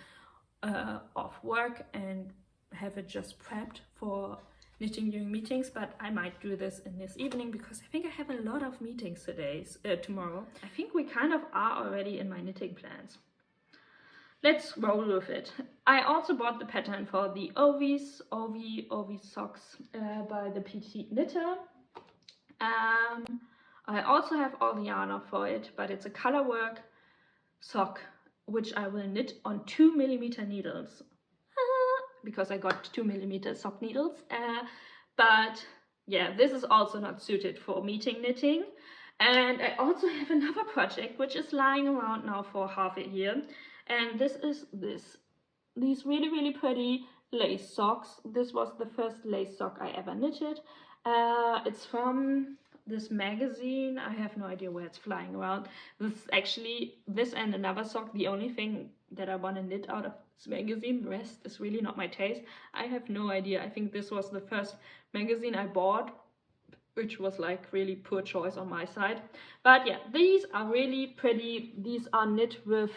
off work and have it just prepped for knitting during meetings. But I might do this in this evening, because I think I have a lot of meetings tomorrow. I think we kind of are already in my knitting plans. Let's roll with it. I also bought the pattern for the Ovis socks by the Petite Knitter. I also have all the yarn off for it, but it's a colorwork sock, which I will knit on 2mm needles. Because I got 2mm sock needles, but yeah, this is also not suited for meeting knitting. And I also have another project which is lying around now for half a year, and this is these really pretty lace socks. This was the first lace sock I ever knitted. It's from this magazine. I have no idea where it's flying around. This is actually, this and another sock, the only thing that I want to knit out of this magazine. The rest is really not my taste. I have no idea. I think this was the first magazine I bought, which was like really poor choice on my side. But yeah, these are really pretty. These are knit with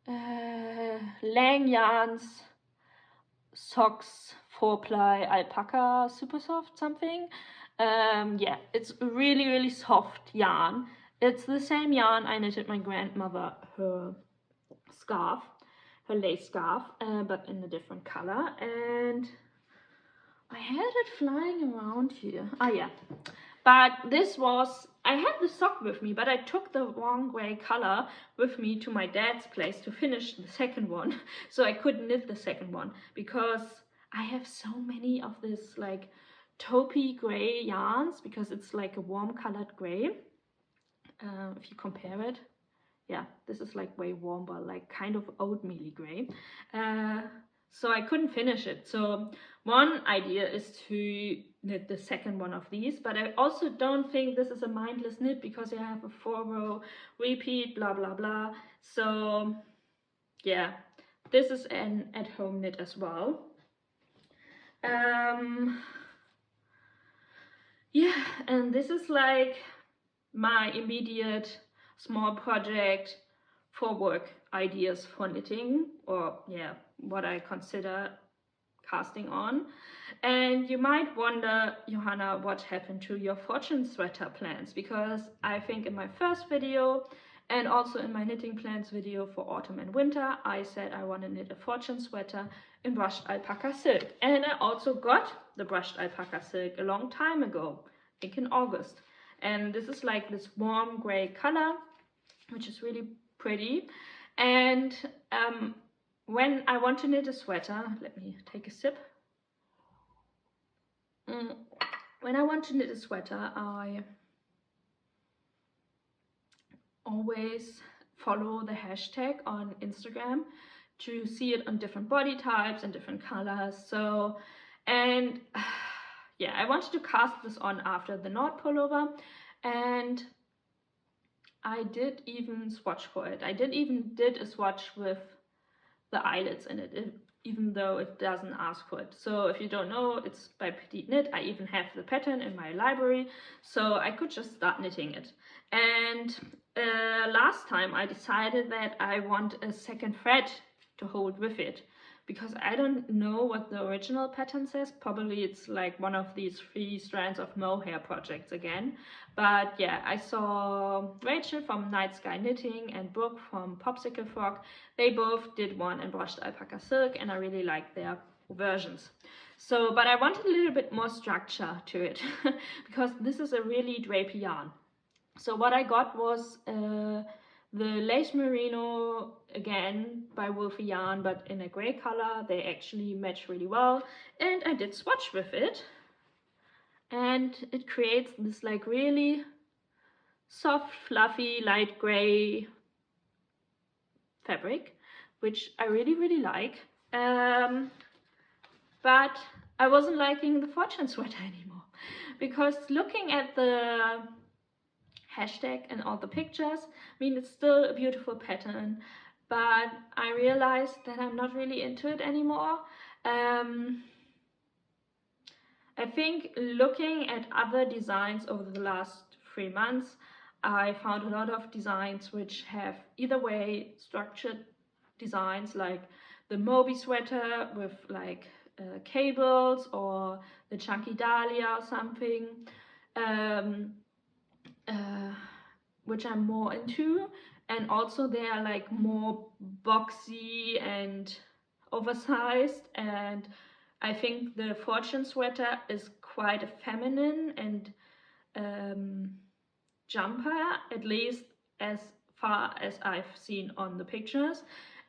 Lang yarns, socks, 4-ply, alpakka, super soft something. Yeah, it's really soft yarn. It's the same yarn I knitted my grandmother her scarf, her lace scarf, but in a different color. And I had it flying around here. Ah yeah, but this was, I had the sock with me, but I took the wrong gray color with me to my dad's place to finish the second one. So I couldn't knit the second one because I have so many of this like taupey gray yarns, because it's like a warm colored gray. If you compare it, yeah, this is like way warmer, like kind of oatmeal gray. So I couldn't finish it. So one idea is to knit the second one of these, but I also don't think this is a mindless knit because you have a 4-row repeat, blah blah blah. So yeah, this is an at-home knit as well. Yeah, and this is like my immediate small project for work ideas for knitting, or yeah, what I consider casting on. And you might wonder, Johanna, what happened to your fortune sweater plans? Because I think in my first video and also in my knitting plans video for autumn and winter, I said I want to knit a fortune sweater in brushed alpaca silk. And I also got the brushed alpaca silk a long time ago, I think in August. And this is like this warm gray color, which is really pretty. And when I want to knit a sweater, let me take a sip. When I want to knit a sweater, I always follow the hashtag on Instagram to see it on different body types and different colors. So, and yeah, I wanted to cast this on after the Nord pullover, and I did even swatch for it. I did a swatch with the eyelets in it, even though it doesn't ask for it. So if you don't know, it's by Petite Knit. I even have the pattern in my library, so I could just start knitting it. And last time I decided that I want a second thread to hold with it, because I don't know what the original pattern says. Probably it's like one of these 3 strands of mohair projects again. But yeah, I saw Rachel from Night Sky Knitting and Brooke from Popsicle Frog. They both did one in brushed alpaca silk, and I really liked their versions. So, but I wanted a little bit more structure to it because this is a really drapey yarn. So what I got was the lace merino, again by Wolfie Yarn, but in a grey color. They actually match really well, and I did swatch with it, and it creates this like really soft, fluffy, light grey fabric, which I really like. But I wasn't liking the fortune sweater anymore, because looking at the hashtag and all the pictures, I mean, it's still a beautiful pattern, but I realized that I'm not really into it anymore. I think looking at other designs over the last 3 months, I found a lot of designs which have either way structured designs, like the Moby sweater with like cables, or the Chunky Dahlia or something, which I'm more into. And also they are like more boxy and oversized, and I think the fortune sweater is quite a feminine and jumper, at least as far as I've seen on the pictures.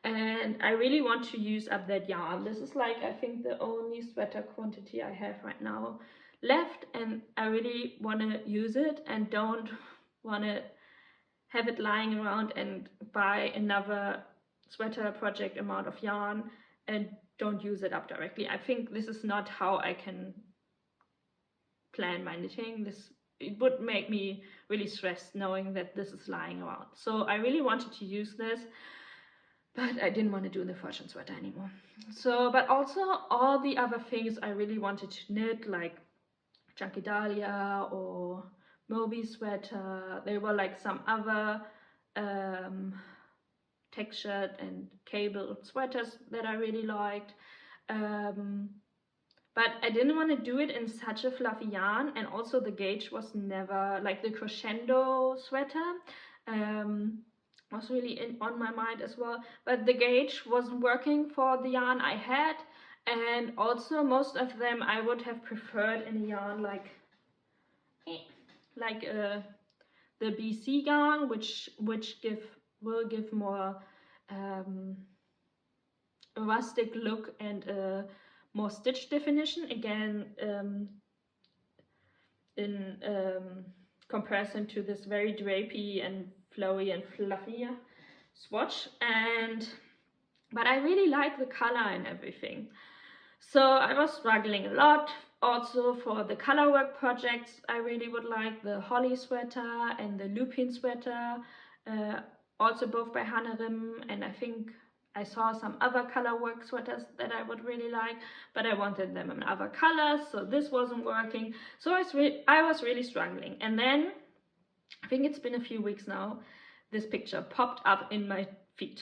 And I really want to use up that yarn. This is like, I think, the only sweater quantity I have right now left, and I really want to use it and don't want to have it lying around and buy another sweater project amount of yarn and don't use it up directly. I think this is not how I can plan my knitting. It would make me really stressed knowing that this is lying around. So I really wanted to use this. but I didn't want to do the fortune sweater anymore. So, but also all the other things I really wanted to knit, like Junkie Dahlia or Moby sweater, they were like some other textured and cable sweaters that I really liked. But I didn't want to do it in such a fluffy yarn, and also the gauge was never, like the crescendo sweater was really on my mind as well, but the gauge wasn't working for the yarn I had, and also most of them I would have preferred in a yarn like the BC yarn, which will give more a rustic look and more stitch definition, again in comparison to this very drapey and flowy and fluffy swatch. But I really like the color and everything, so I was struggling a lot. Also for the color work projects, I really would like the holly sweater and the lupin sweater, also both by Hannerim, and I think I saw some other color work sweaters that I would really like, but I wanted them in other colors, so this wasn't working. So I was really struggling. And then, I think it's been a few weeks now, this picture popped up in my feed,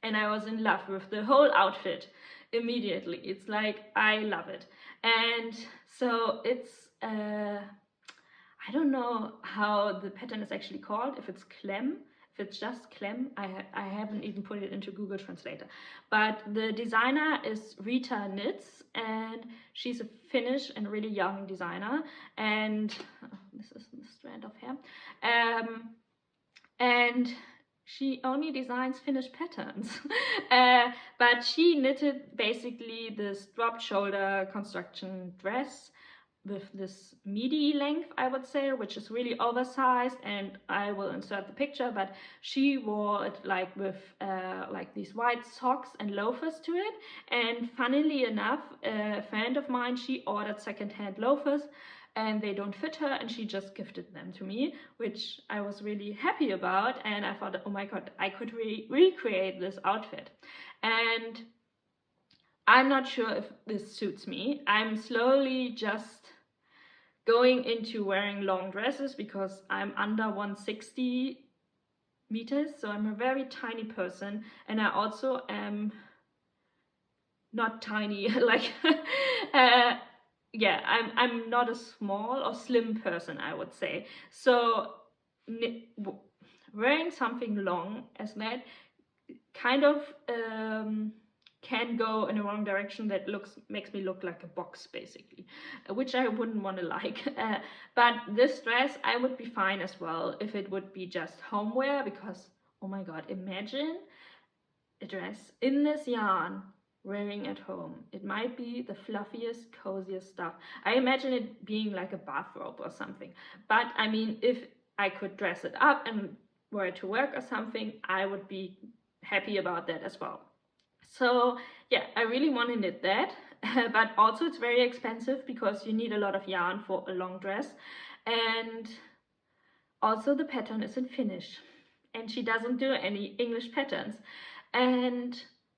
and I was in love with the whole outfit immediately. It's like, I love it. And so it's, I don't know how the pattern is actually called, if it's Klem, if it's just Klem, I haven't even put it into Google Translator. But the designer is Reetta Knits, and she's a Finnish and really young designer. And this is the strand of hair. And she only designs Finnish patterns. But she knitted basically this drop shoulder construction dress with this midi length, I would say, which is really oversized, and I will insert the picture, but she wore it like with like these white socks and loafers to it. And funnily enough, a friend of mine, she ordered secondhand loafers and they don't fit her, and she just gifted them to me, which I was really happy about. And I thought, oh my god, I could recreate this outfit. And I'm not sure if this suits me. I'm slowly just going into wearing long dresses because I'm under 160 meters, so I'm a very tiny person, and I also am not tiny, like yeah, I'm not a small or slim person, I would say. So wearing something long as that kind of can go in a wrong direction that makes me look like a box, basically, which I wouldn't want to like. But this dress, I would be fine as well if it would be just homeware, because oh my god, imagine a dress in this yarn wearing at home. It might be the fluffiest, coziest stuff. I imagine it being like a bathrobe or something. But I mean, if I could dress it up and wear it to work or something, I would be happy about that as well. So yeah, I really want to knit that, but also it's very expensive because you need a lot of yarn for a long dress, and also the pattern is in Finnish, and she doesn't do any English patterns.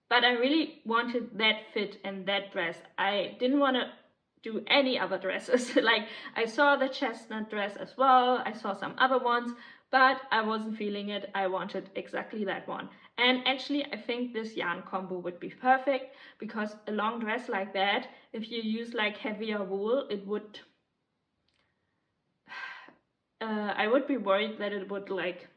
But I really wanted that fit and that dress. I didn't want to do any other dresses. Like, I saw the chestnut dress as well, I saw some other ones, but I wasn't feeling it. I wanted exactly that one. And actually, I think this yarn combo would be perfect, because a long dress like that, if you use like heavier wool, it would I would be worried that it would like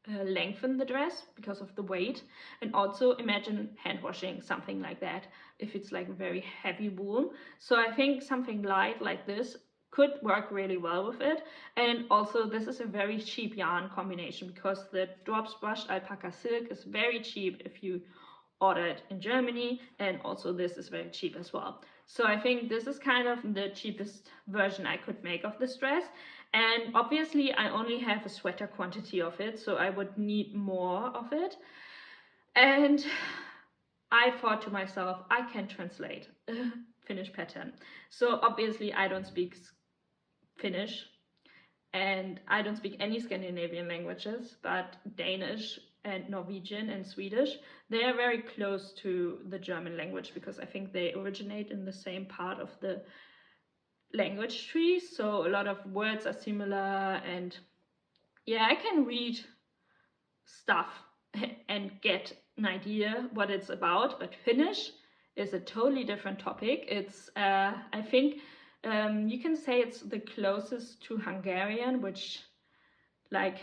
lengthen the dress because of the weight. And also imagine hand washing something like that if it's like very heavy wool. So I think something light like this could work really well with it. And also this is a very cheap yarn combination, because the drops brushed alpaca silk is very cheap if you order it in Germany, and also this is very cheap as well. So I think this is kind of the cheapest version I could make of this dress. And obviously I only have a sweater quantity of it, so I would need more of it. And I thought to myself, I can translate a Finnish pattern. So obviously I don't speak Finnish, and I don't speak any Scandinavian languages, but Danish and Norwegian and Swedish. They are very close to the German language because I think they originate in the same part of the language tree, so a lot of words are similar, and yeah, I can read stuff and get an idea what it's about, but Finnish is a totally different topic. It's I think you can say it's the closest to Hungarian, which, like,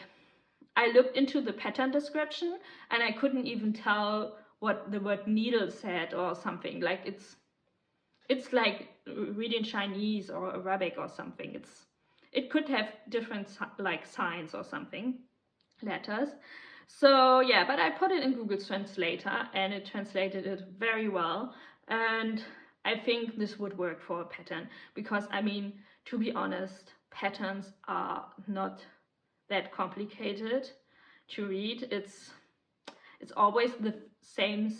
I looked into the pattern description and I couldn't even tell what the word needle said or something. Like it's like reading Chinese or Arabic or something. It could have different like signs or something, letters. So yeah, but I put it in Google Translator and it translated it very well. And I think this would work for a pattern because, I mean, to be honest, patterns are not that complicated to read. It's always the same,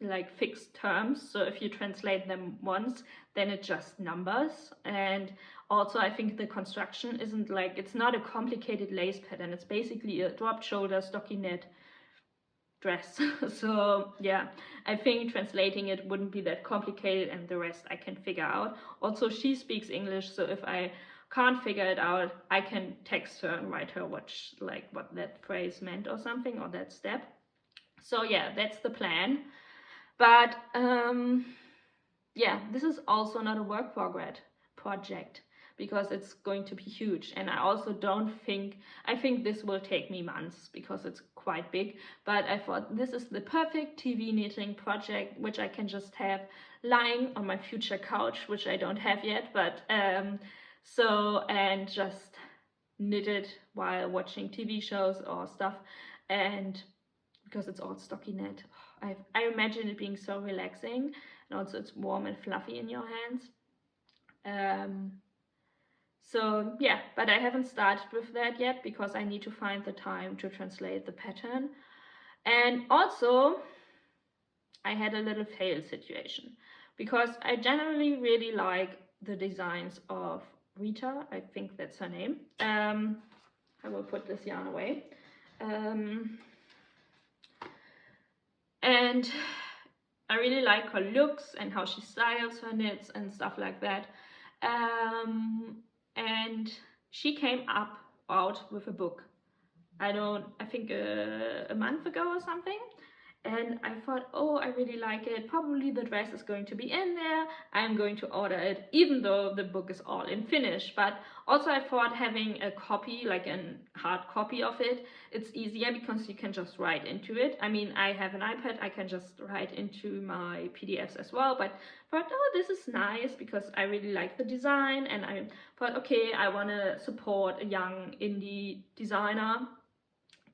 like, fixed terms, so if you translate them once, then it just numbers. And also I think the construction isn't like, it's not a complicated lace pattern, it's basically a drop shoulder stockinette dress. So yeah, I think translating it wouldn't be that complicated, and the rest I can figure out. Also, she speaks English, so if I can't figure it out, I can text her and write her what that phrase meant or something, or that step. So yeah, that's the plan. But yeah, this is also not a work project because it's going to be huge, and I also I think this will take me months because it's quite big. But I thought this is the perfect TV knitting project, which I can just have lying on my future couch, which I don't have yet, but and just knit it while watching TV shows or stuff. And because it's all stockinette, I imagine it being so relaxing, and also it's warm and fluffy in your hands. So yeah, but I haven't started with that yet because I need to find the time to translate the pattern. And also I had a little fail situation because I generally really like the designs of Reetta, I think that's her name. I will put this yarn away. And I really like her looks and how she styles her knits and stuff like that. And she came out with a book, I think a month ago or something. And I thought, oh, I really like it. Probably the dress is going to be in there. I'm going to order it, even though the book is all in Finnish. But also I thought having a copy, like a hard copy of it, it's easier because you can just write into it. I mean, I have an iPad, I can just write into my PDFs as well. But I thought, oh, this is nice because I really like the design. And I thought, okay, I want to support a young indie designer.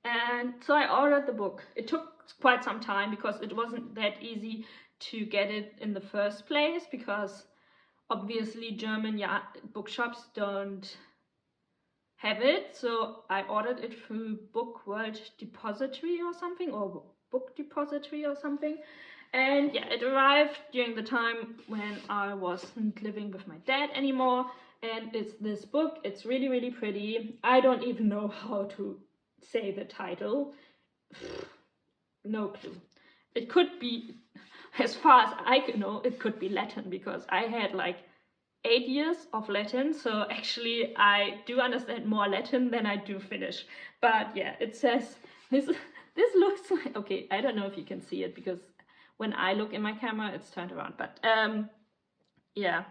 And so I ordered the book. It took quite some time because it wasn't that easy to get it in the first place, because obviously German bookshops don't have it. So I ordered it through Book World Depository or something, or Book Depository or something. And yeah, it arrived during the time when I wasn't living with my dad anymore. And it's this book. It's really, really pretty. I don't even know how to say the title. No clue. It could be, as far as I know, it could be Latin, because I had like 8 years of Latin, so actually I do understand more Latin than I do Finnish. But yeah, it says this looks like, okay, I don't know if you can see it because when I look in my camera it's turned around, but yeah,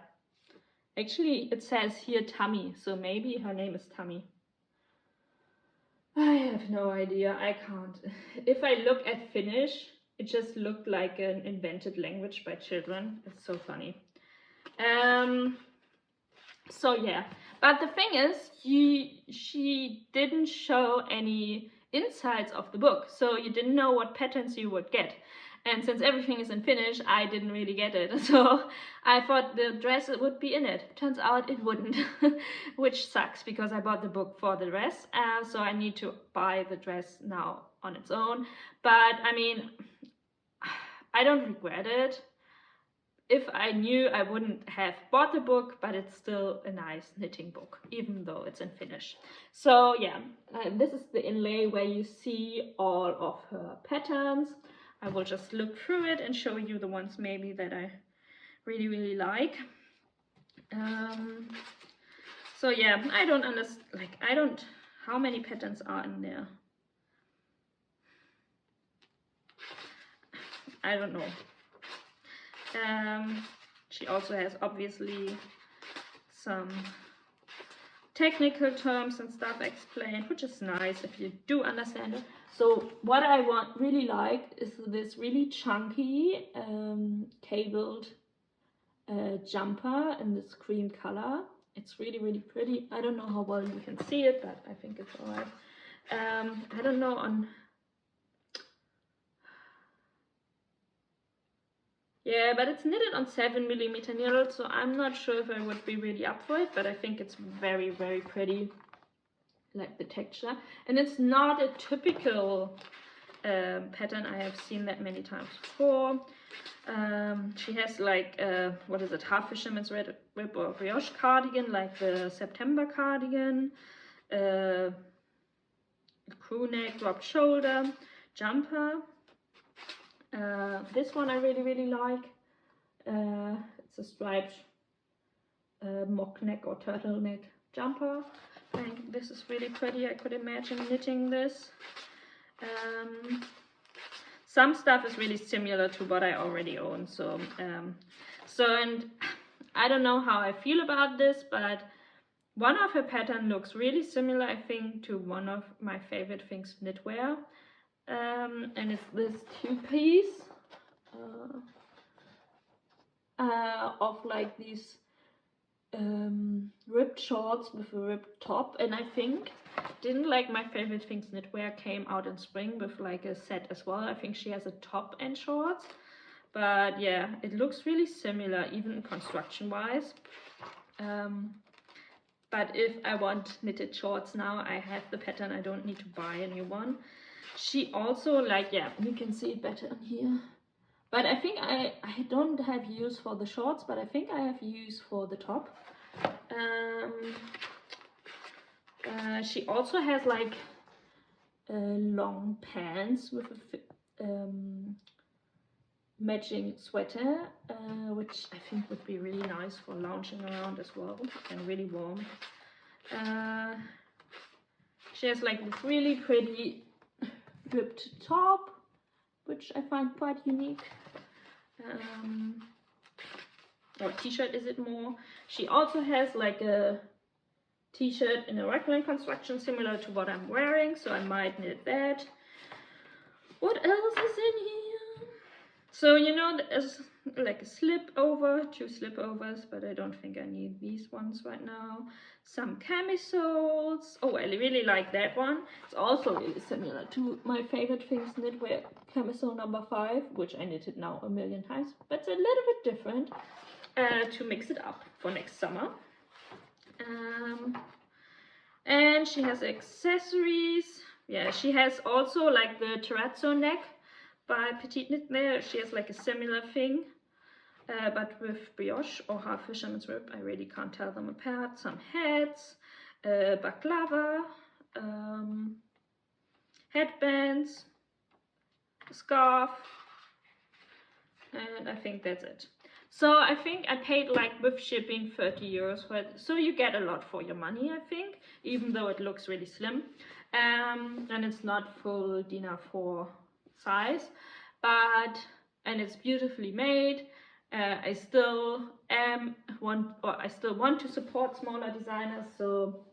actually it says here Tammy, so maybe her name is Tammy. I have no idea. I can't. If I look at Finnish, it just looked like an invented language by children. It's so funny. So yeah, but the thing is, she didn't show any insides of the book, so you didn't know what patterns you would get. And since everything is in Finnish, I didn't really get it. So I thought the dress would be in it. Turns out it wouldn't, which sucks because I bought the book for the dress. So I need to buy the dress now on its own. But I mean, I don't regret it. if I knew, I wouldn't have bought the book, but it's still a nice knitting book, even though it's in Finnish. So yeah, this is the inlay where you see all of her patterns. I will just look through it and show you the ones maybe that I really like. So yeah, I don't understand, like, how many patterns are in there? I don't know. She also has obviously some technical terms and stuff explained, which is nice if you do understand it. So what I really like is this really chunky cabled jumper in this cream color. It's really pretty. I don't know how well you can see it, but I think it's alright. I don't know on... Yeah, but it's knitted on 7mm needles, so I'm not sure if I would be really up for it, but I think it's very pretty, like the texture. And it's not a typical pattern I have seen that many times before. She has like, what is it, half fisherman's rib or brioche cardigan, like the September cardigan, crew neck, dropped shoulder, jumper. This one I really like. It's a striped mock neck or turtleneck jumper. I think this is really pretty. I could imagine knitting this. Some stuff is really similar to what I already own. So, and I don't know how I feel about this, but one of her pattern looks really similar, I think, to one of my favorite things knitwear. And it's this two-piece of like these ribbed shorts with a ribbed top, and I think, didn't like my favorite things knitwear came out in spring with like a set as well. I think she has a top and shorts, but yeah, it looks really similar even construction wise. But if I want knitted shorts now, I have the pattern, I don't need to buy a new one. She also, like, yeah, you can see it better in here. But I think I don't have use for the shorts, but I think I have use for the top. She also has like long pants with a matching sweater, which I think would be really nice for lounging around as well, and really warm. She has like this really pretty ribbed top, which I find quite unique. Or t-shirt is it more. She also has like a t-shirt in a regular construction similar to what I'm wearing, so I might knit that. What else is in here? So, you know, there's like a slip over, 2 slipovers, but I don't think I need these ones right now. Some camisoles. Oh, I really like that one. It's also really similar to my favorite things knitwear, camisole number 5, which I knitted now a million times, but it's a little bit different to mix it up for next summer. And she has accessories. Yeah, she has also like the terrazzo neck by thepetiteknitter. She has like a similar thing, but with brioche or half fisherman's rib. I really can't tell them apart. Some hats, baklava, headbands, a scarf, and I think that's it. So I think I paid, like, with shipping, 30 euros for it. So you get a lot for your money, I think, even though it looks really slim. And it's not full DIN A4 size, and it's beautifully made. I still want to support smaller designers, so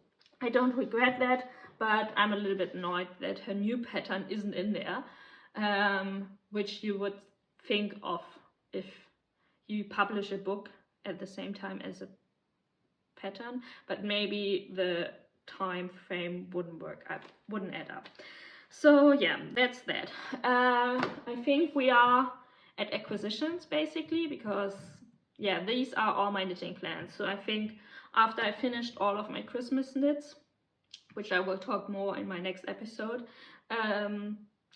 I don't regret that, but I'm a little bit annoyed that her new pattern isn't in there, which you would think of if you publish a book at the same time as a pattern, but maybe the time frame wouldn't add up. So yeah, that's that. I think we are at acquisitions basically, because yeah, these are all my knitting plans. So I think after I finished all of my Christmas knits, which I will talk more in my next episode,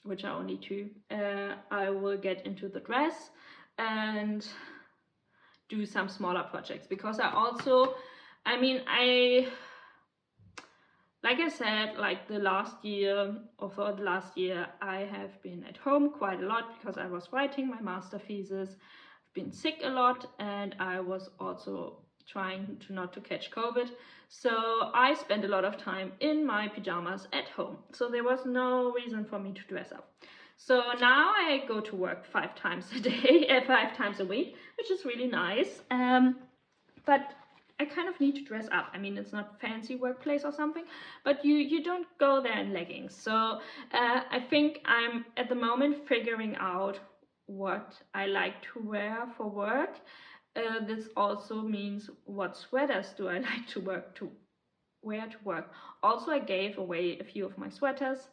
which are only 2, I will get into the dress, and do some smaller projects, because I like I said, like the last year, or for the last year, I have been at home quite a lot because I was writing my master thesis. I've been sick a lot, and I was also trying not to catch COVID. So I spent a lot of time in my pajamas at home. So there was no reason for me to dress up. So now I go to work 5 times a day, 5 times a week, which is really nice. But I kind of need to dress up. I mean, it's not fancy workplace or something, but you don't go there in leggings. So I think I'm at the moment figuring out what I like to wear for work. This also means what sweaters do I like to wear to work. Also, I gave away a few of my sweaters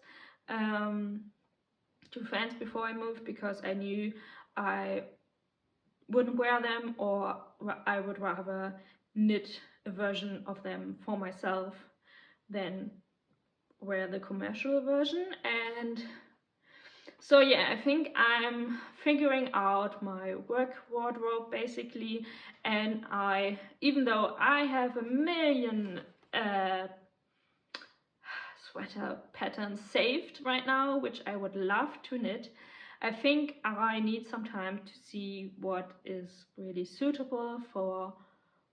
to friends before I moved, because I knew I wouldn't wear them, or I would rather knit a version of them for myself than wear the commercial version. And so yeah, I think I'm figuring out my work wardrobe basically, and even though I have a million sweater patterns saved right now, which I would love to knit, I think I need some time to see what is really suitable for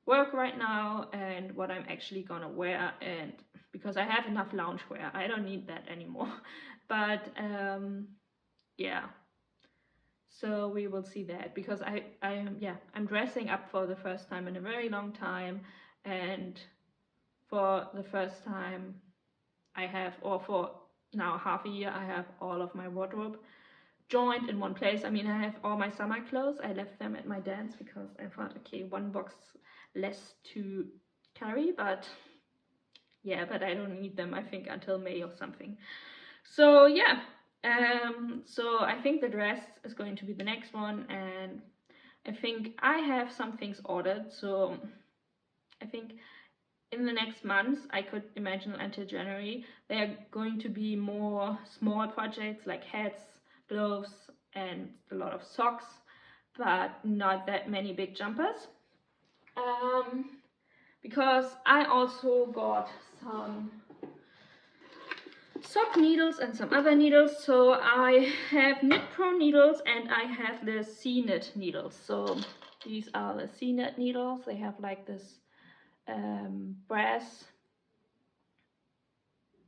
work right now and what I'm actually gonna wear, and because I have enough loungewear, I don't need that anymore. But yeah, so we will see that, because I'm dressing up for the first time in a very long time, and for the first time I have, or for now half a year, I have all of my wardrobe joined in one place. I mean, I have all my summer clothes. I left them at my dad's because I thought, okay, 1 box less to carry, but yeah, but I don't need them, I think, until May or something. So yeah, so I think the dress is going to be the next one, and I think I have some things ordered, so I think in the next months, I could imagine until January, there are going to be more small projects like hats, gloves, and a lot of socks, but not that many big jumpers. Because I also got some sock needles and some other needles. So I have Knit Pro needles, and I have the C-Knit needles. So these are the C-Knit needles. They have like this brass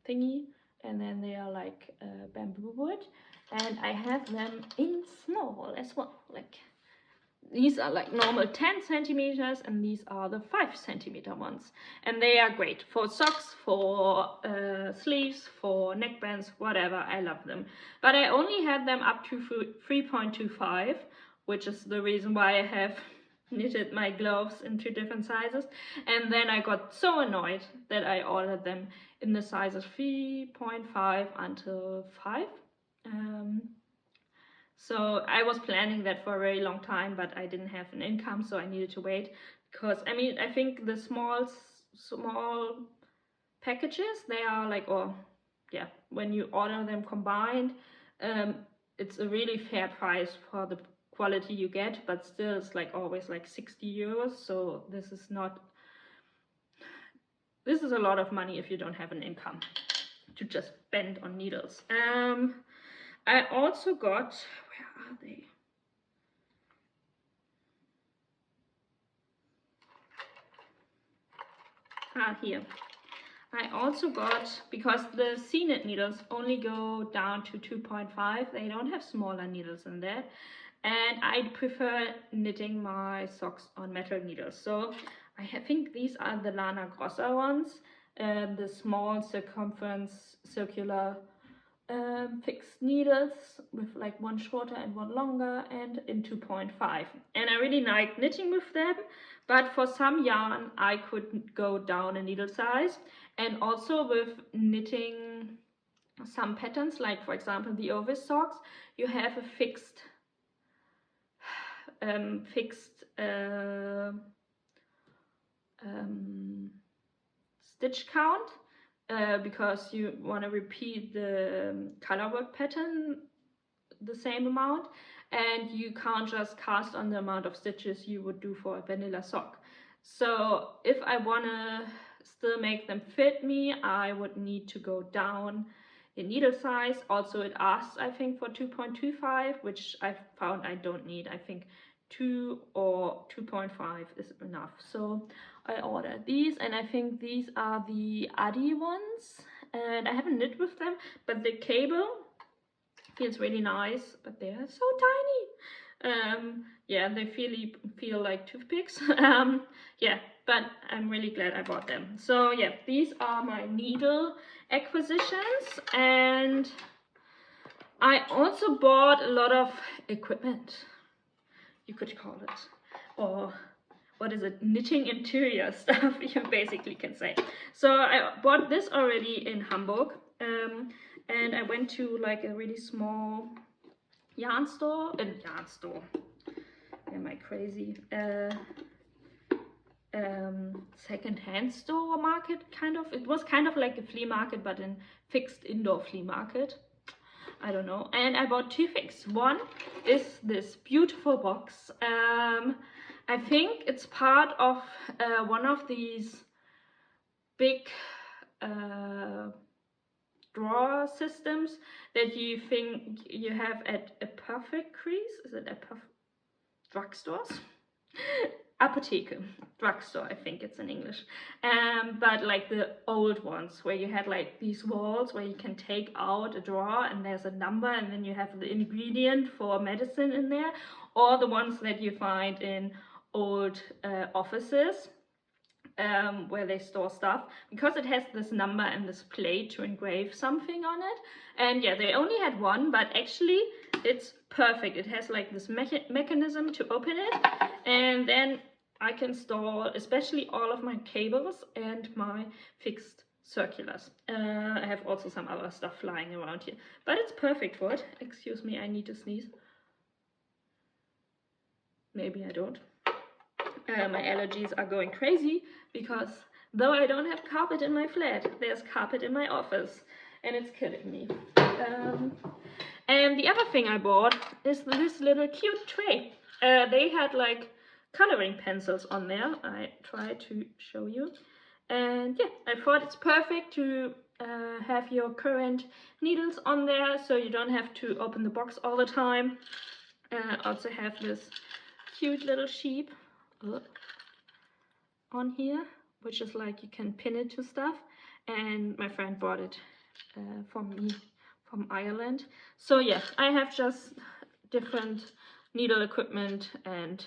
thingy, and then they are like bamboo wood, and I have them in small as well. Like these are like normal 10 centimeters, and these are the 5 centimeter ones, and they are great for socks, for sleeves, for neckbands, whatever. I love them, but I only had them up to 3.25, which is the reason why I have knitted my gloves in 2 different sizes. And then I got so annoyed that I ordered them in the sizes 3.5 until 5. So I was planning that for a very long time, but I didn't have an income, so I needed to wait. Because I mean, I think the small packages, they are like, or yeah, when you order them combined, it's a really fair price for the quality you get, but still it's like always like 60 euros. So this is a lot of money if you don't have an income to just spend on needles. I also got, where are they? Here. I also got, because the C-Knit needles only go down to 2.5, they don't have smaller needles in there, and I prefer knitting my socks on metal needles. So I think these are the Lana Grossa ones, the small circumference circular fixed needles with like 1 shorter and 1 longer, and in 2.5. And I really like knitting with them, but for some yarn I could go down a needle size. And also with knitting some patterns, like for example the Ovis socks, you have a fixed stitch count, because you want to repeat the color work pattern the same amount. and you can't just cast on the amount of stitches you would do for a vanilla sock. So if I want to still make them fit me, I would need to go down in needle size. Also it asks, I think, for 2.25, which I found I don't need. I think 2 or 2.5 is enough. So I ordered these, and I think these are the Adi ones, and I haven't knit with them, but the cable feels really nice, but they are so tiny. Yeah, they feel like toothpicks. Yeah, but I'm really glad I bought them. So yeah, these are my needle acquisitions, and I also bought a lot of equipment, you could call it, or what is it, knitting interior stuff, you basically can say. So I bought this already in Hamburg, and I went to like a really small yarn store. Am I crazy? Second-hand store market, kind of. It was kind of like a flea market, but in fixed indoor flea market. I don't know. And I bought two things. One is this beautiful box. I think it's part of one of these big drawer systems that you think you have at a perfect crease. Is it a drugstores? Apotheke, drugstore, I think it's in English. But like the old ones where you had like these walls where you can take out a drawer and there's a number and then you have the ingredient for medicine in there, or the ones that you find in old offices where they store stuff, because it has this number and this plate to engrave something on it. And yeah, they only had one, but actually it's perfect. It has like this mechanism to open it, and then I can store especially all of my cables and my fixed circulars. I have also some other stuff flying around here, but it's perfect for it. Excuse me, I need to sneeze. Maybe I don't. My allergies are going crazy because though I don't have carpet in my flat, there's carpet in my office and it's killing me. And the other thing I bought is this little cute tray. They had like coloring pencils on there. I try to show you. And yeah, I thought it's perfect to have your current needles on there, so you don't have to open the box all the time. Also have this cute little sheep on here, which is like you can pin it to stuff, and my friend bought it for me from Ireland. So yeah, I have just different needle equipment and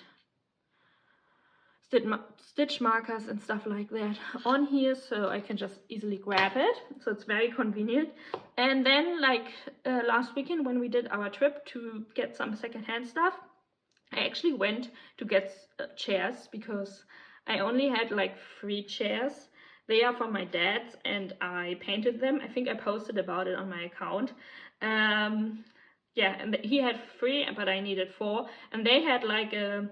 stitch markers and stuff like that on here, so I can just easily grab it, so it's very convenient. And then like last weekend when we did our trip to get some secondhand stuff, I actually went to get chairs, because I only had like 3 chairs. They are from my dad's and I painted them. I think I posted about it on my account. Yeah, and he had 3, but I needed 4, and they had like a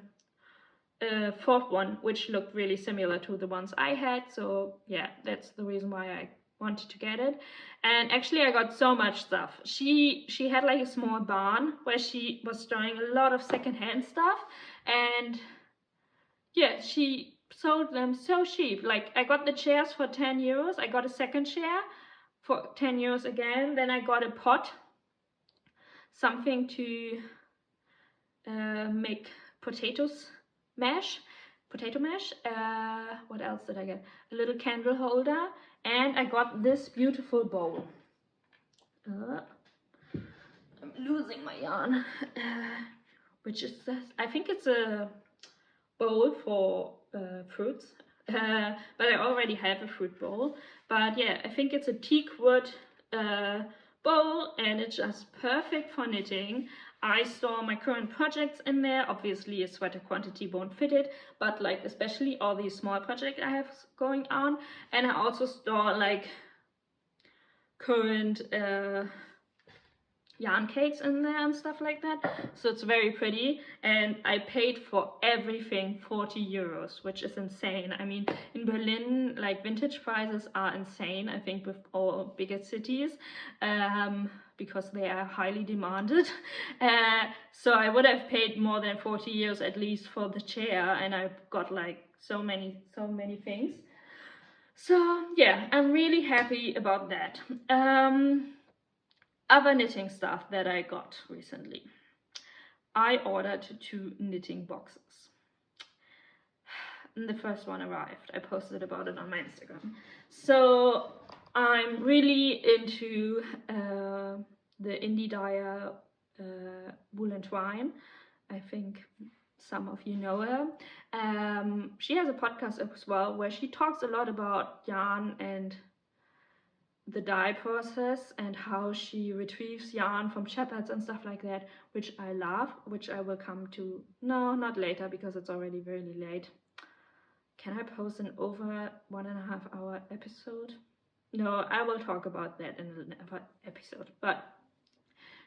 4th one which looked really similar to the ones I had. So yeah, that's the reason why I wanted to get it. And actually I got so much stuff. She had like a small barn where she was storing a lot of secondhand stuff, and yeah, she sold them so cheap. Like I got the chairs for 10 euros. I got a second chair for 10 euros again. Then I got a pot, something to make potato mash. What else did I get? A little candle holder, and I got this beautiful bowl. I'm losing my yarn. Which is this? I think it's a bowl for fruits, but I already have a fruit bowl. But yeah, I think it's a teak wood bowl, and it's just perfect for knitting. I store my current projects in there. Obviously a sweater quantity won't fit it, but like especially all these small projects I have going on. And I also store like current yarn cakes in there and stuff like that, so it's very pretty. And I paid for everything 40 euros, which is insane. I mean, in Berlin, like vintage prices are insane, I think, with all bigger cities, because they are highly demanded. So I would have paid more than 40 euros at least for the chair, and I got like so many things. So yeah, I'm really happy about that. Other knitting stuff that I got recently. I ordered 2 knitting boxes. And the first one arrived. I posted about it on my Instagram. So I'm really into the indie dyer Wool and Twine. I think some of you know her. She has a podcast as well where she talks a lot about yarn and the dye process and how she retrieves yarn from shepherds and stuff like that, which I love, which I will come to, no, not later because it's already very late. Can I post an over 1.5 hour episode? No, I will talk about that in another episode. But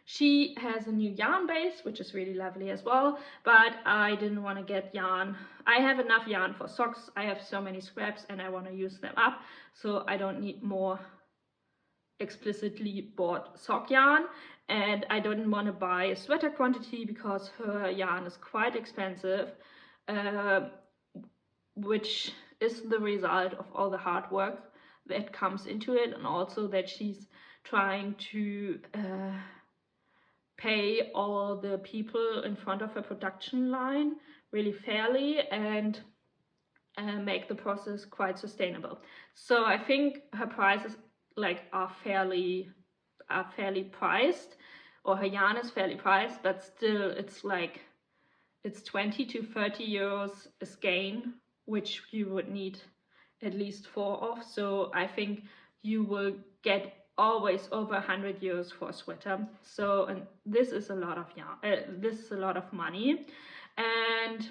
she has a new yarn base, which is really lovely as well, but I didn't want to get yarn. I have enough yarn for socks. I have so many scraps and I want to use them up, so I don't need more explicitly bought sock yarn, and I didn't want to buy a sweater quantity because her yarn is quite expensive, which is the result of all the hard work that comes into it, and also that she's trying to pay all the people in front of her production line really fairly and make the process quite sustainable. So I think her prices like are fairly priced, or her yarn is fairly priced, but still it's like it's 20 to 30 euros a skein, which you would need at least 4 of. So I think you will get always over 100 euros for a sweater. So, and this is a lot of yarn, this is a lot of money. And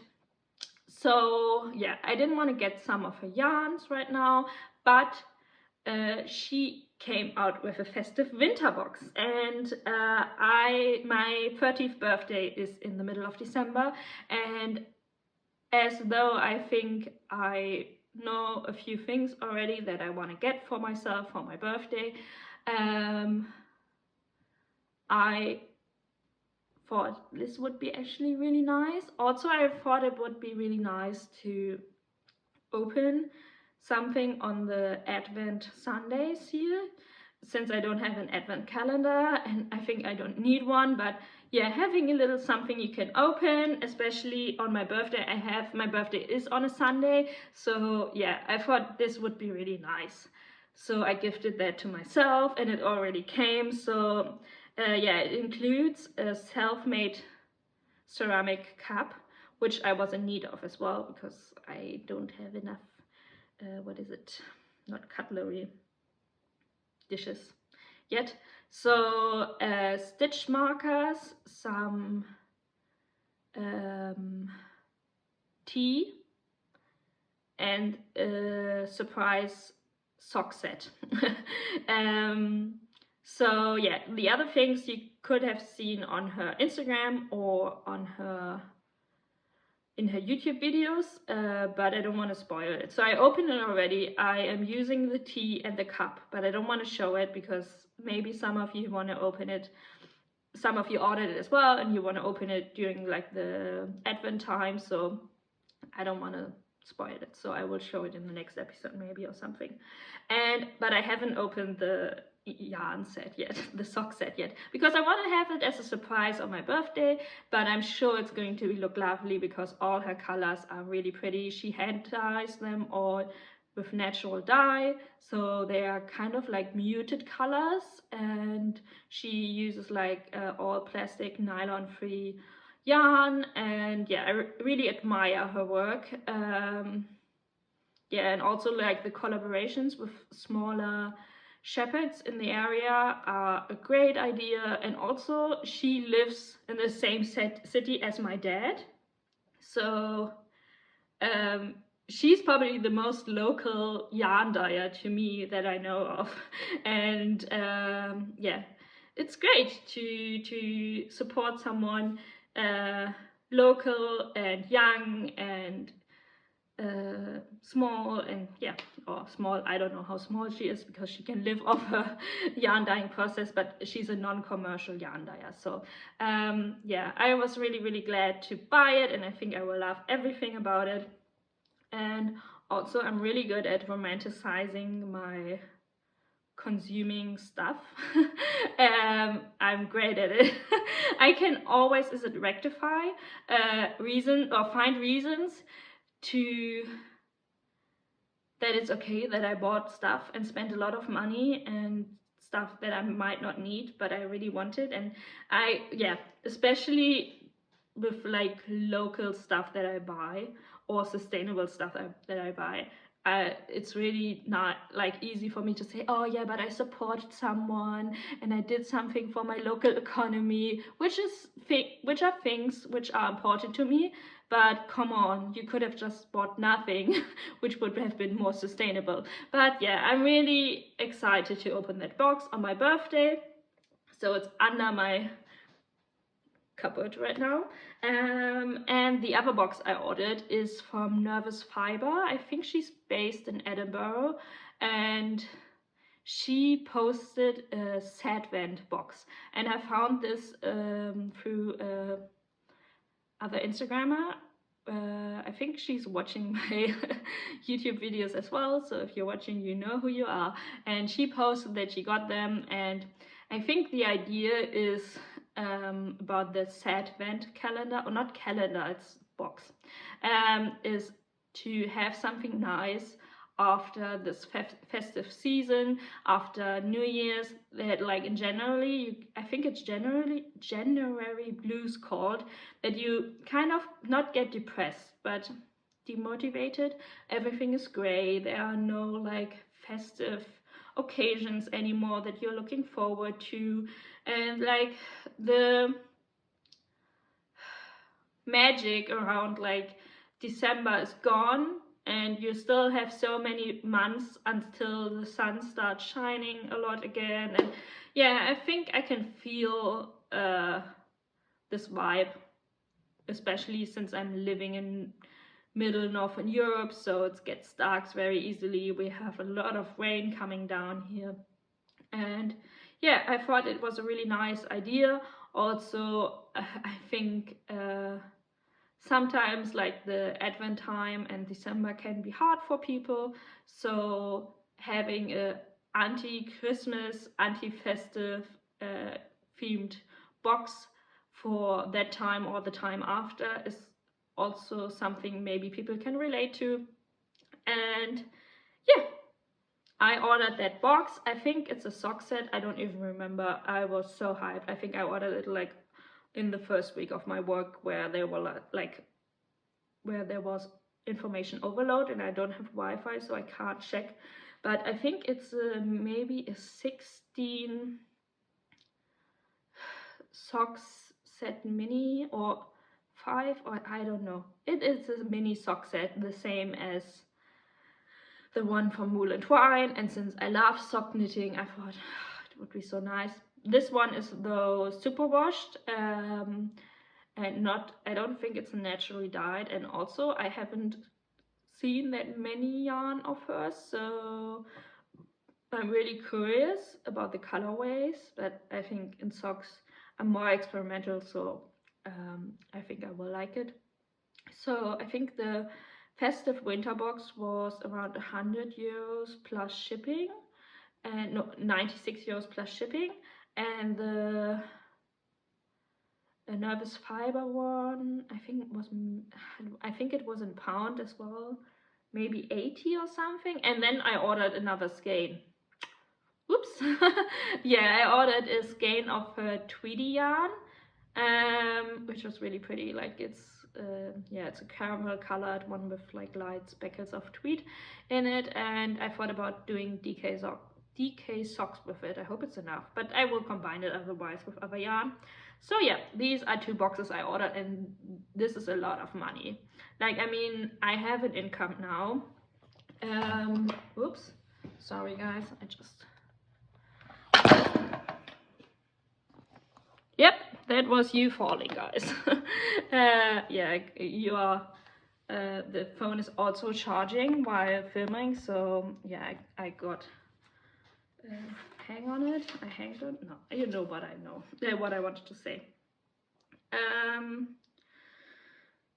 so yeah, I didn't want to get some of her yarns right now, but she came out with a festive winter box, and my 30th birthday is in the middle of December, and as though I think I know a few things already that I want to get for myself for my birthday, I thought this would be actually really nice. Also, I thought it would be really nice to open something on the Advent Sundays here, since I don't have an Advent calendar, and I think I don't need one, but yeah, having a little something you can open, especially on my birthday. My birthday is on a Sunday, so yeah, I thought this would be really nice. So I gifted that to myself, and it already came. So yeah, it includes a self-made ceramic cup, which I was in need of as well, because I don't have enough what is it, not cutlery, dishes yet. So stitch markers, some tea, and a surprise sock set. So yeah, the other things you could have seen on her Instagram or on in her YouTube videos, but I don't want to spoil it. So I opened it already. I am using the tea and the cup, but I don't want to show it because maybe some of you want to open it. Some of you ordered it as well, and you want to open it during like the Advent time, so I don't want to spoil it. So I will show it in the next episode maybe or something. But I haven't opened the yarn set yet, the sock set yet, because I want to have it as a surprise on my birthday, but I'm sure it's going to look lovely because all her colors are really pretty. She hand dyes them all with natural dye, so they are kind of like muted colors, and she uses like all plastic nylon free yarn, and yeah, I really admire her work. Yeah, and also like the collaborations with smaller shepherds in the area are a great idea. And also she lives in the same city as my dad, so she's probably the most local yarn dyer to me that I know of. And yeah, it's great to support someone local and young and small, and yeah, or small, I don't know how small she is because she can live off her yarn dyeing process, but she's a non-commercial yarn dyer. So yeah, I was really glad to buy it, and I think I will love everything about it. And also I'm really good at romanticizing my consuming stuff. I'm great at it. I can always rectify find reasons to that it's okay that I bought stuff and spent a lot of money and stuff that I might not need, but I really wanted. And yeah, especially with like local stuff that I buy or sustainable stuff that I buy, it's really not like easy for me to say, oh yeah, but I supported someone and I did something for my local economy, which are things which are important to me. But come on, you could have just bought nothing, which would have been more sustainable. But yeah, I'm really excited to open that box on my birthday. So it's under my cupboard right now. And the other box I ordered is from Nervous Fiber. I think she's based in Edinburgh, and she posted a set vent box, and I found this through other Instagrammer. I think she's watching my YouTube videos as well, so if you're watching, you know who you are. And she posted that she got them, and I think the idea is about the set vent calendar, or not calendar, it's box, is to have something nice after this festive season, after New Year's, that like in January, I think it's January blues called, that you kind of not get depressed but demotivated. Everything is gray, there are no like festive occasions anymore that you're looking forward to, and like the magic around like December is gone, and you still have so many months until the sun starts shining a lot again. And yeah, I think I can feel this vibe, especially since I'm living in middle northern Europe, so it gets dark very easily. We have a lot of rain coming down here, and yeah, I thought it was a really nice idea. Also, I think sometimes like the Advent time and December can be hard for people, so having a anti-Christmas, anti-festive themed box for that time or the time after is also something maybe people can relate to. And yeah, I ordered that box. I think it's a sock set, I don't even remember. I was so hyped. I think I ordered it like in the first week of my work, where there was information overload and I don't have Wi-Fi, so I can't check. But I think it's maybe a 16 socks set mini, or 5, or I don't know. It is a mini sock set, the same as the one from Wool and Twine, and since I love sock knitting, I thought it would be so nice. This one is though super washed, and I don't think it's naturally dyed, and also I haven't seen that many yarn of hers, so I'm really curious about the colorways. But I think in socks I'm more experimental, so I think I will like it. So I think the festive winter box was around 100 euros plus shipping, and no, 96 euros plus shipping. And the Nervous Fiber one, I think it was in pound as well, maybe 80 or something. And then I ordered another skein. Oops. Yeah, I ordered a skein of her Tweedy yarn, which was really pretty. Like it's yeah, it's a caramel colored one with like light speckles of tweed in it, and I thought about doing DK socks with it. I hope it's enough, but I will combine it otherwise with other yarn. So yeah, these are 2 boxes I ordered, and this is a lot of money. Like, I mean, I have an income now. Oops, sorry guys, I just... Yep, that was you falling, guys. Yeah, you are the phone is also charging while filming, so yeah, I got hang on it. I hanged on. No, you know what I know. What I wanted to say.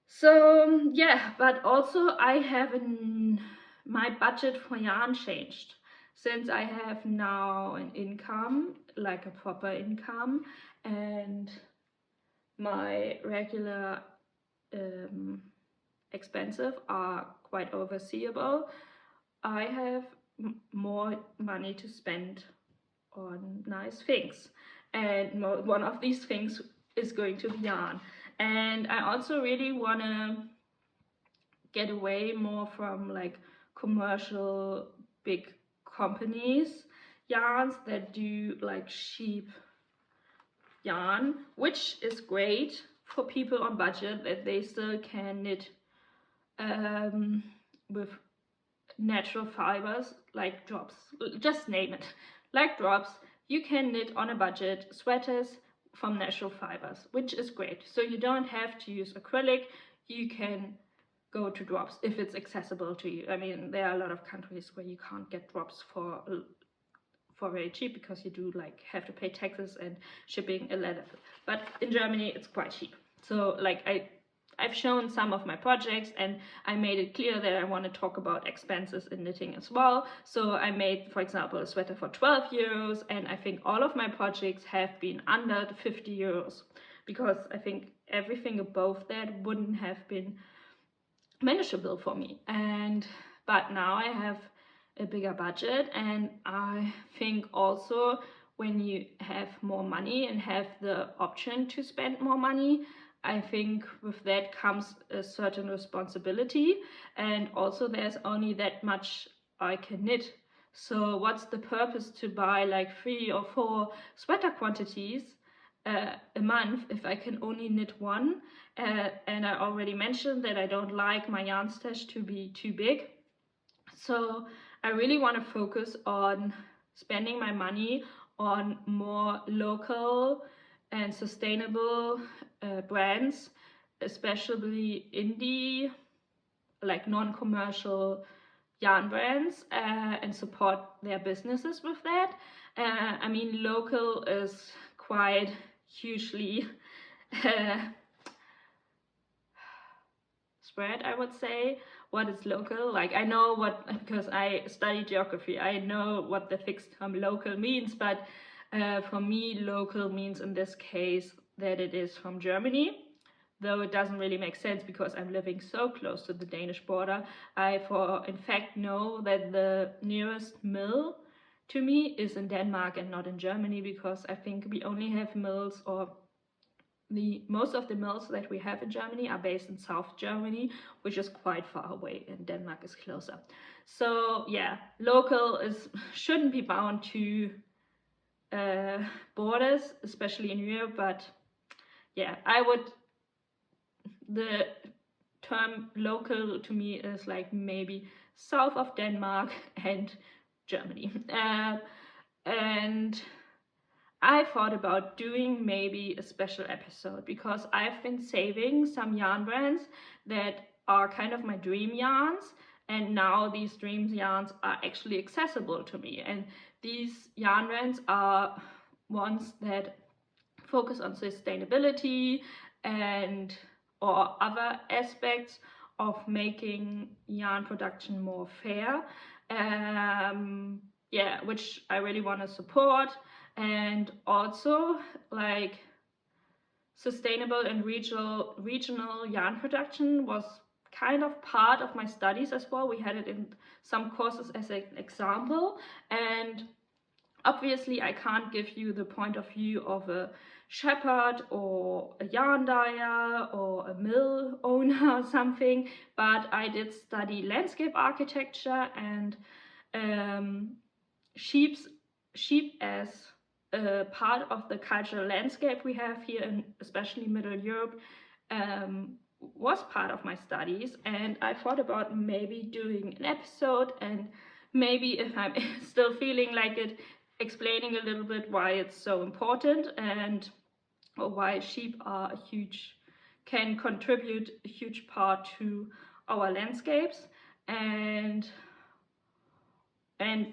So yeah, but also I have my budget for yarn changed since I have now an income, like a proper income, and my regular expenses are quite overseeable. I have more money to spend on nice things, and one of these things is going to be yarn. And I also really want to get away more from like commercial big companies yarns that do like cheap yarn, which is great for people on budget, that they still can knit with natural fibers like drops, just name it, like drops. You can knit on a budget sweaters from natural fibers, which is great. So you don't have to use acrylic, you can go to drops if it's accessible to you. I mean, there are a lot of countries where you can't get drops for very cheap because you do like have to pay taxes and shipping a lot of it. But in Germany it's quite cheap. So like I've shown some of my projects and I made it clear that I want to talk about expenses in knitting as well. So I made, for example, a sweater for 12 euros, and I think all of my projects have been under the 50 euros because I think everything above that wouldn't have been manageable for me. But now I have a bigger budget, and I think also when you have more money and have the option to spend more money, I think with that comes a certain responsibility, and also there's only that much I can knit. So what's the purpose to buy like 3 or 4 sweater quantities a month if I can only knit one? And I already mentioned that I don't like my yarn stash to be too big. So I really want to focus on spending my money on more local and sustainable brands, especially indie, like non-commercial yarn brands, and support their businesses with that. I mean, local is quite hugely spread, I would say. What is local? Like, I know what, because I studied geography, I know what the fixed term local means, but for me, local means in this case that it is from Germany, though it doesn't really make sense because I'm living so close to the Danish border. I in fact know that the nearest mill to me is in Denmark and not in Germany, because I think we only have mills, or most of the mills that we have in Germany are based in South Germany, which is quite far away, and Denmark is closer. So yeah, local shouldn't be bound to borders, especially in Europe, but yeah, the term local to me is like maybe south of Denmark and Germany. And I thought about doing maybe a special episode because I've been saving some yarn brands that are kind of my dream yarns, and now these dream yarns are actually accessible to me. And these yarn brands are ones that focus on sustainability and or other aspects of making yarn production more fair. Yeah, which I really want to support. And also like sustainable and regional yarn production was kind of part of my studies as well. We had it in some courses as an example, and obviously I can't give you the point of view of a shepherd or a yarn dyer or a mill owner or something, but I did study landscape architecture, and sheep as a part of the cultural landscape we have here in especially Middle Europe was part of my studies, and I thought about maybe doing an episode, and maybe if I'm still feeling like it, explaining a little bit why it's so important, and or why sheep are can contribute a huge part to our landscapes, and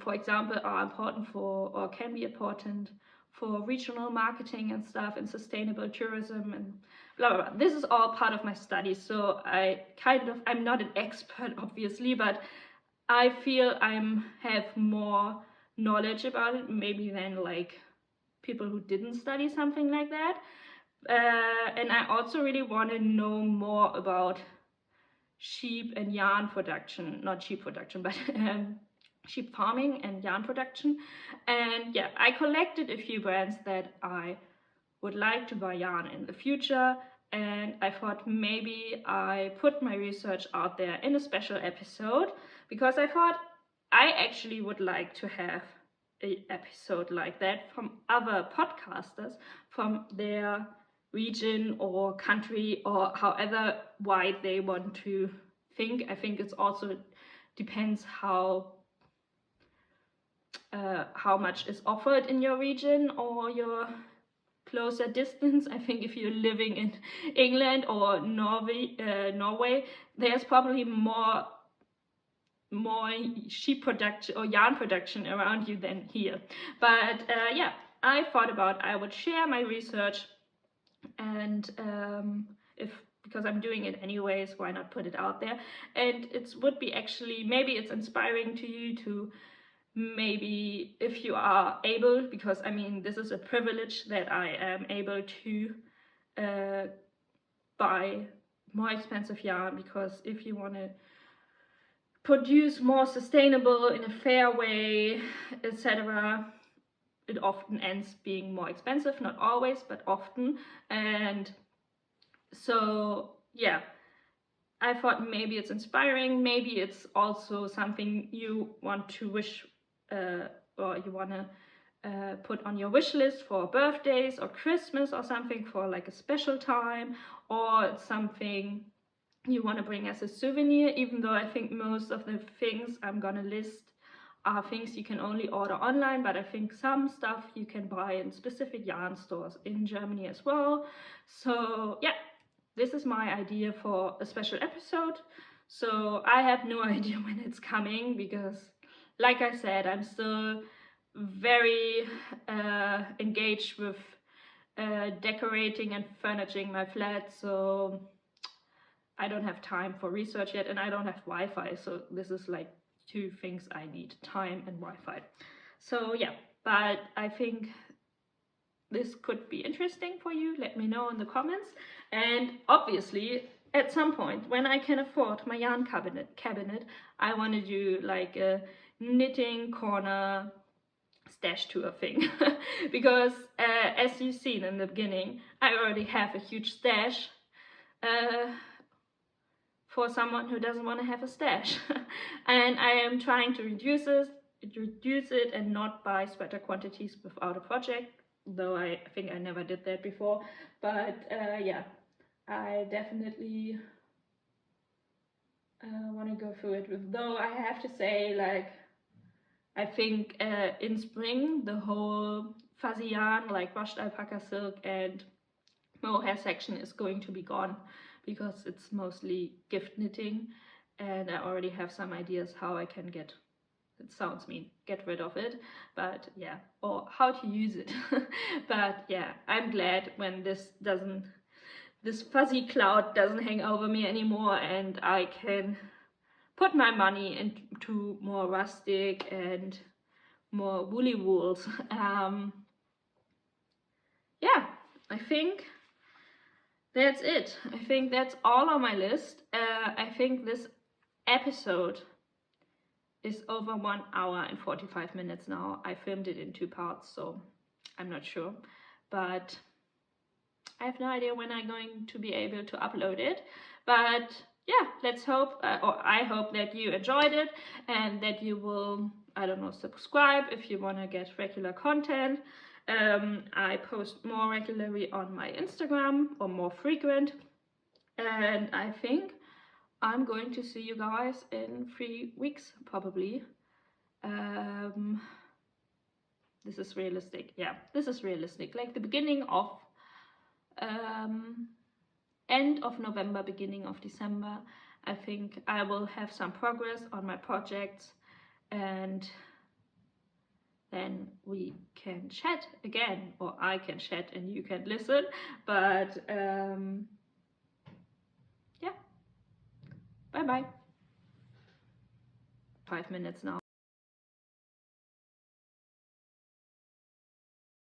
for example are important for, or can be important for, regional marketing and stuff, and sustainable tourism and blah blah blah. This is all part of my studies, so I'm not an expert obviously, but I feel have more knowledge about it maybe than like people who didn't study something like that. And I also really want to know more about sheep and yarn production, not sheep production, but sheep farming and yarn production. And yeah, I collected a few brands that I would like to buy yarn in the future, and I thought maybe I put my research out there in a special episode, because I thought I actually would like to have an episode like that from other podcasters from their region or country, or however wide they want to think. I think it's also depends how much is offered in your region or your closer distance. I think if you're living in England or Norway, there's probably more sheep production or yarn production around you than here. But yeah, I thought about I would share my research, and because I'm doing it anyways, why not put it out there? And it would be actually, maybe it's inspiring to you to, maybe if you are able, because I mean this is a privilege that I am able to buy more expensive yarn, because if you want to produce more sustainable in a fair way, etc., it often ends being more expensive, not always, but often. And so yeah, I thought maybe it's inspiring, maybe it's also something you want to wish or you want to put on your wish list for birthdays or Christmas or something, for like a special time, or it's something you want to bring as a souvenir, even though I think most of the things I'm gonna list are things you can only order online, but I think some stuff you can buy in specific yarn stores in Germany as well. So yeah, this is my idea for a special episode. So I have no idea when it's coming, because like I said, I'm still very engaged with decorating and furnishing my flat, so I don't have time for research yet, and I don't have Wi-Fi, so this is like two things I need: time and Wi-Fi. So yeah, but I think this could be interesting for you. Let me know in the comments. And obviously at some point when I can afford my yarn cabinet, I want to do like a knitting corner stash tour thing because as you've seen in the beginning, I already have a huge stash for someone who doesn't want to have a stash. And I am trying to reduce it and not buy sweater quantities without a project, though I think I never did that before. But yeah, I definitely want to go through it. Though I have to say, like, I think in spring the whole fuzzy yarn like brushed alpaca silk and mohair section is going to be gone, because it's mostly gift knitting, and I already have some ideas how I can get, it sounds mean, get rid of it, but yeah, or how to use it. But yeah, I'm glad when this fuzzy cloud doesn't hang over me anymore, and I can put my money into more rustic and more woolly wools. Yeah, I think that's it. I think that's all on my list. I think this episode is over 1 hour and 45 minutes now. I filmed it in 2 parts, so I'm not sure. But I have no idea when I'm going to be able to upload it. But yeah, let's hope, or I hope that you enjoyed it, and that you will, I don't know, subscribe if you want to get regular content. I post more regularly on my Instagram, or more frequent, and I think I'm going to see you guys in 3 weeks probably. This is realistic. Yeah, this is realistic, like the beginning of end of November, beginning of December, I think I will have some progress on my projects, and then we can chat again, or I can chat and you can listen. But yeah, bye bye. 5 minutes now.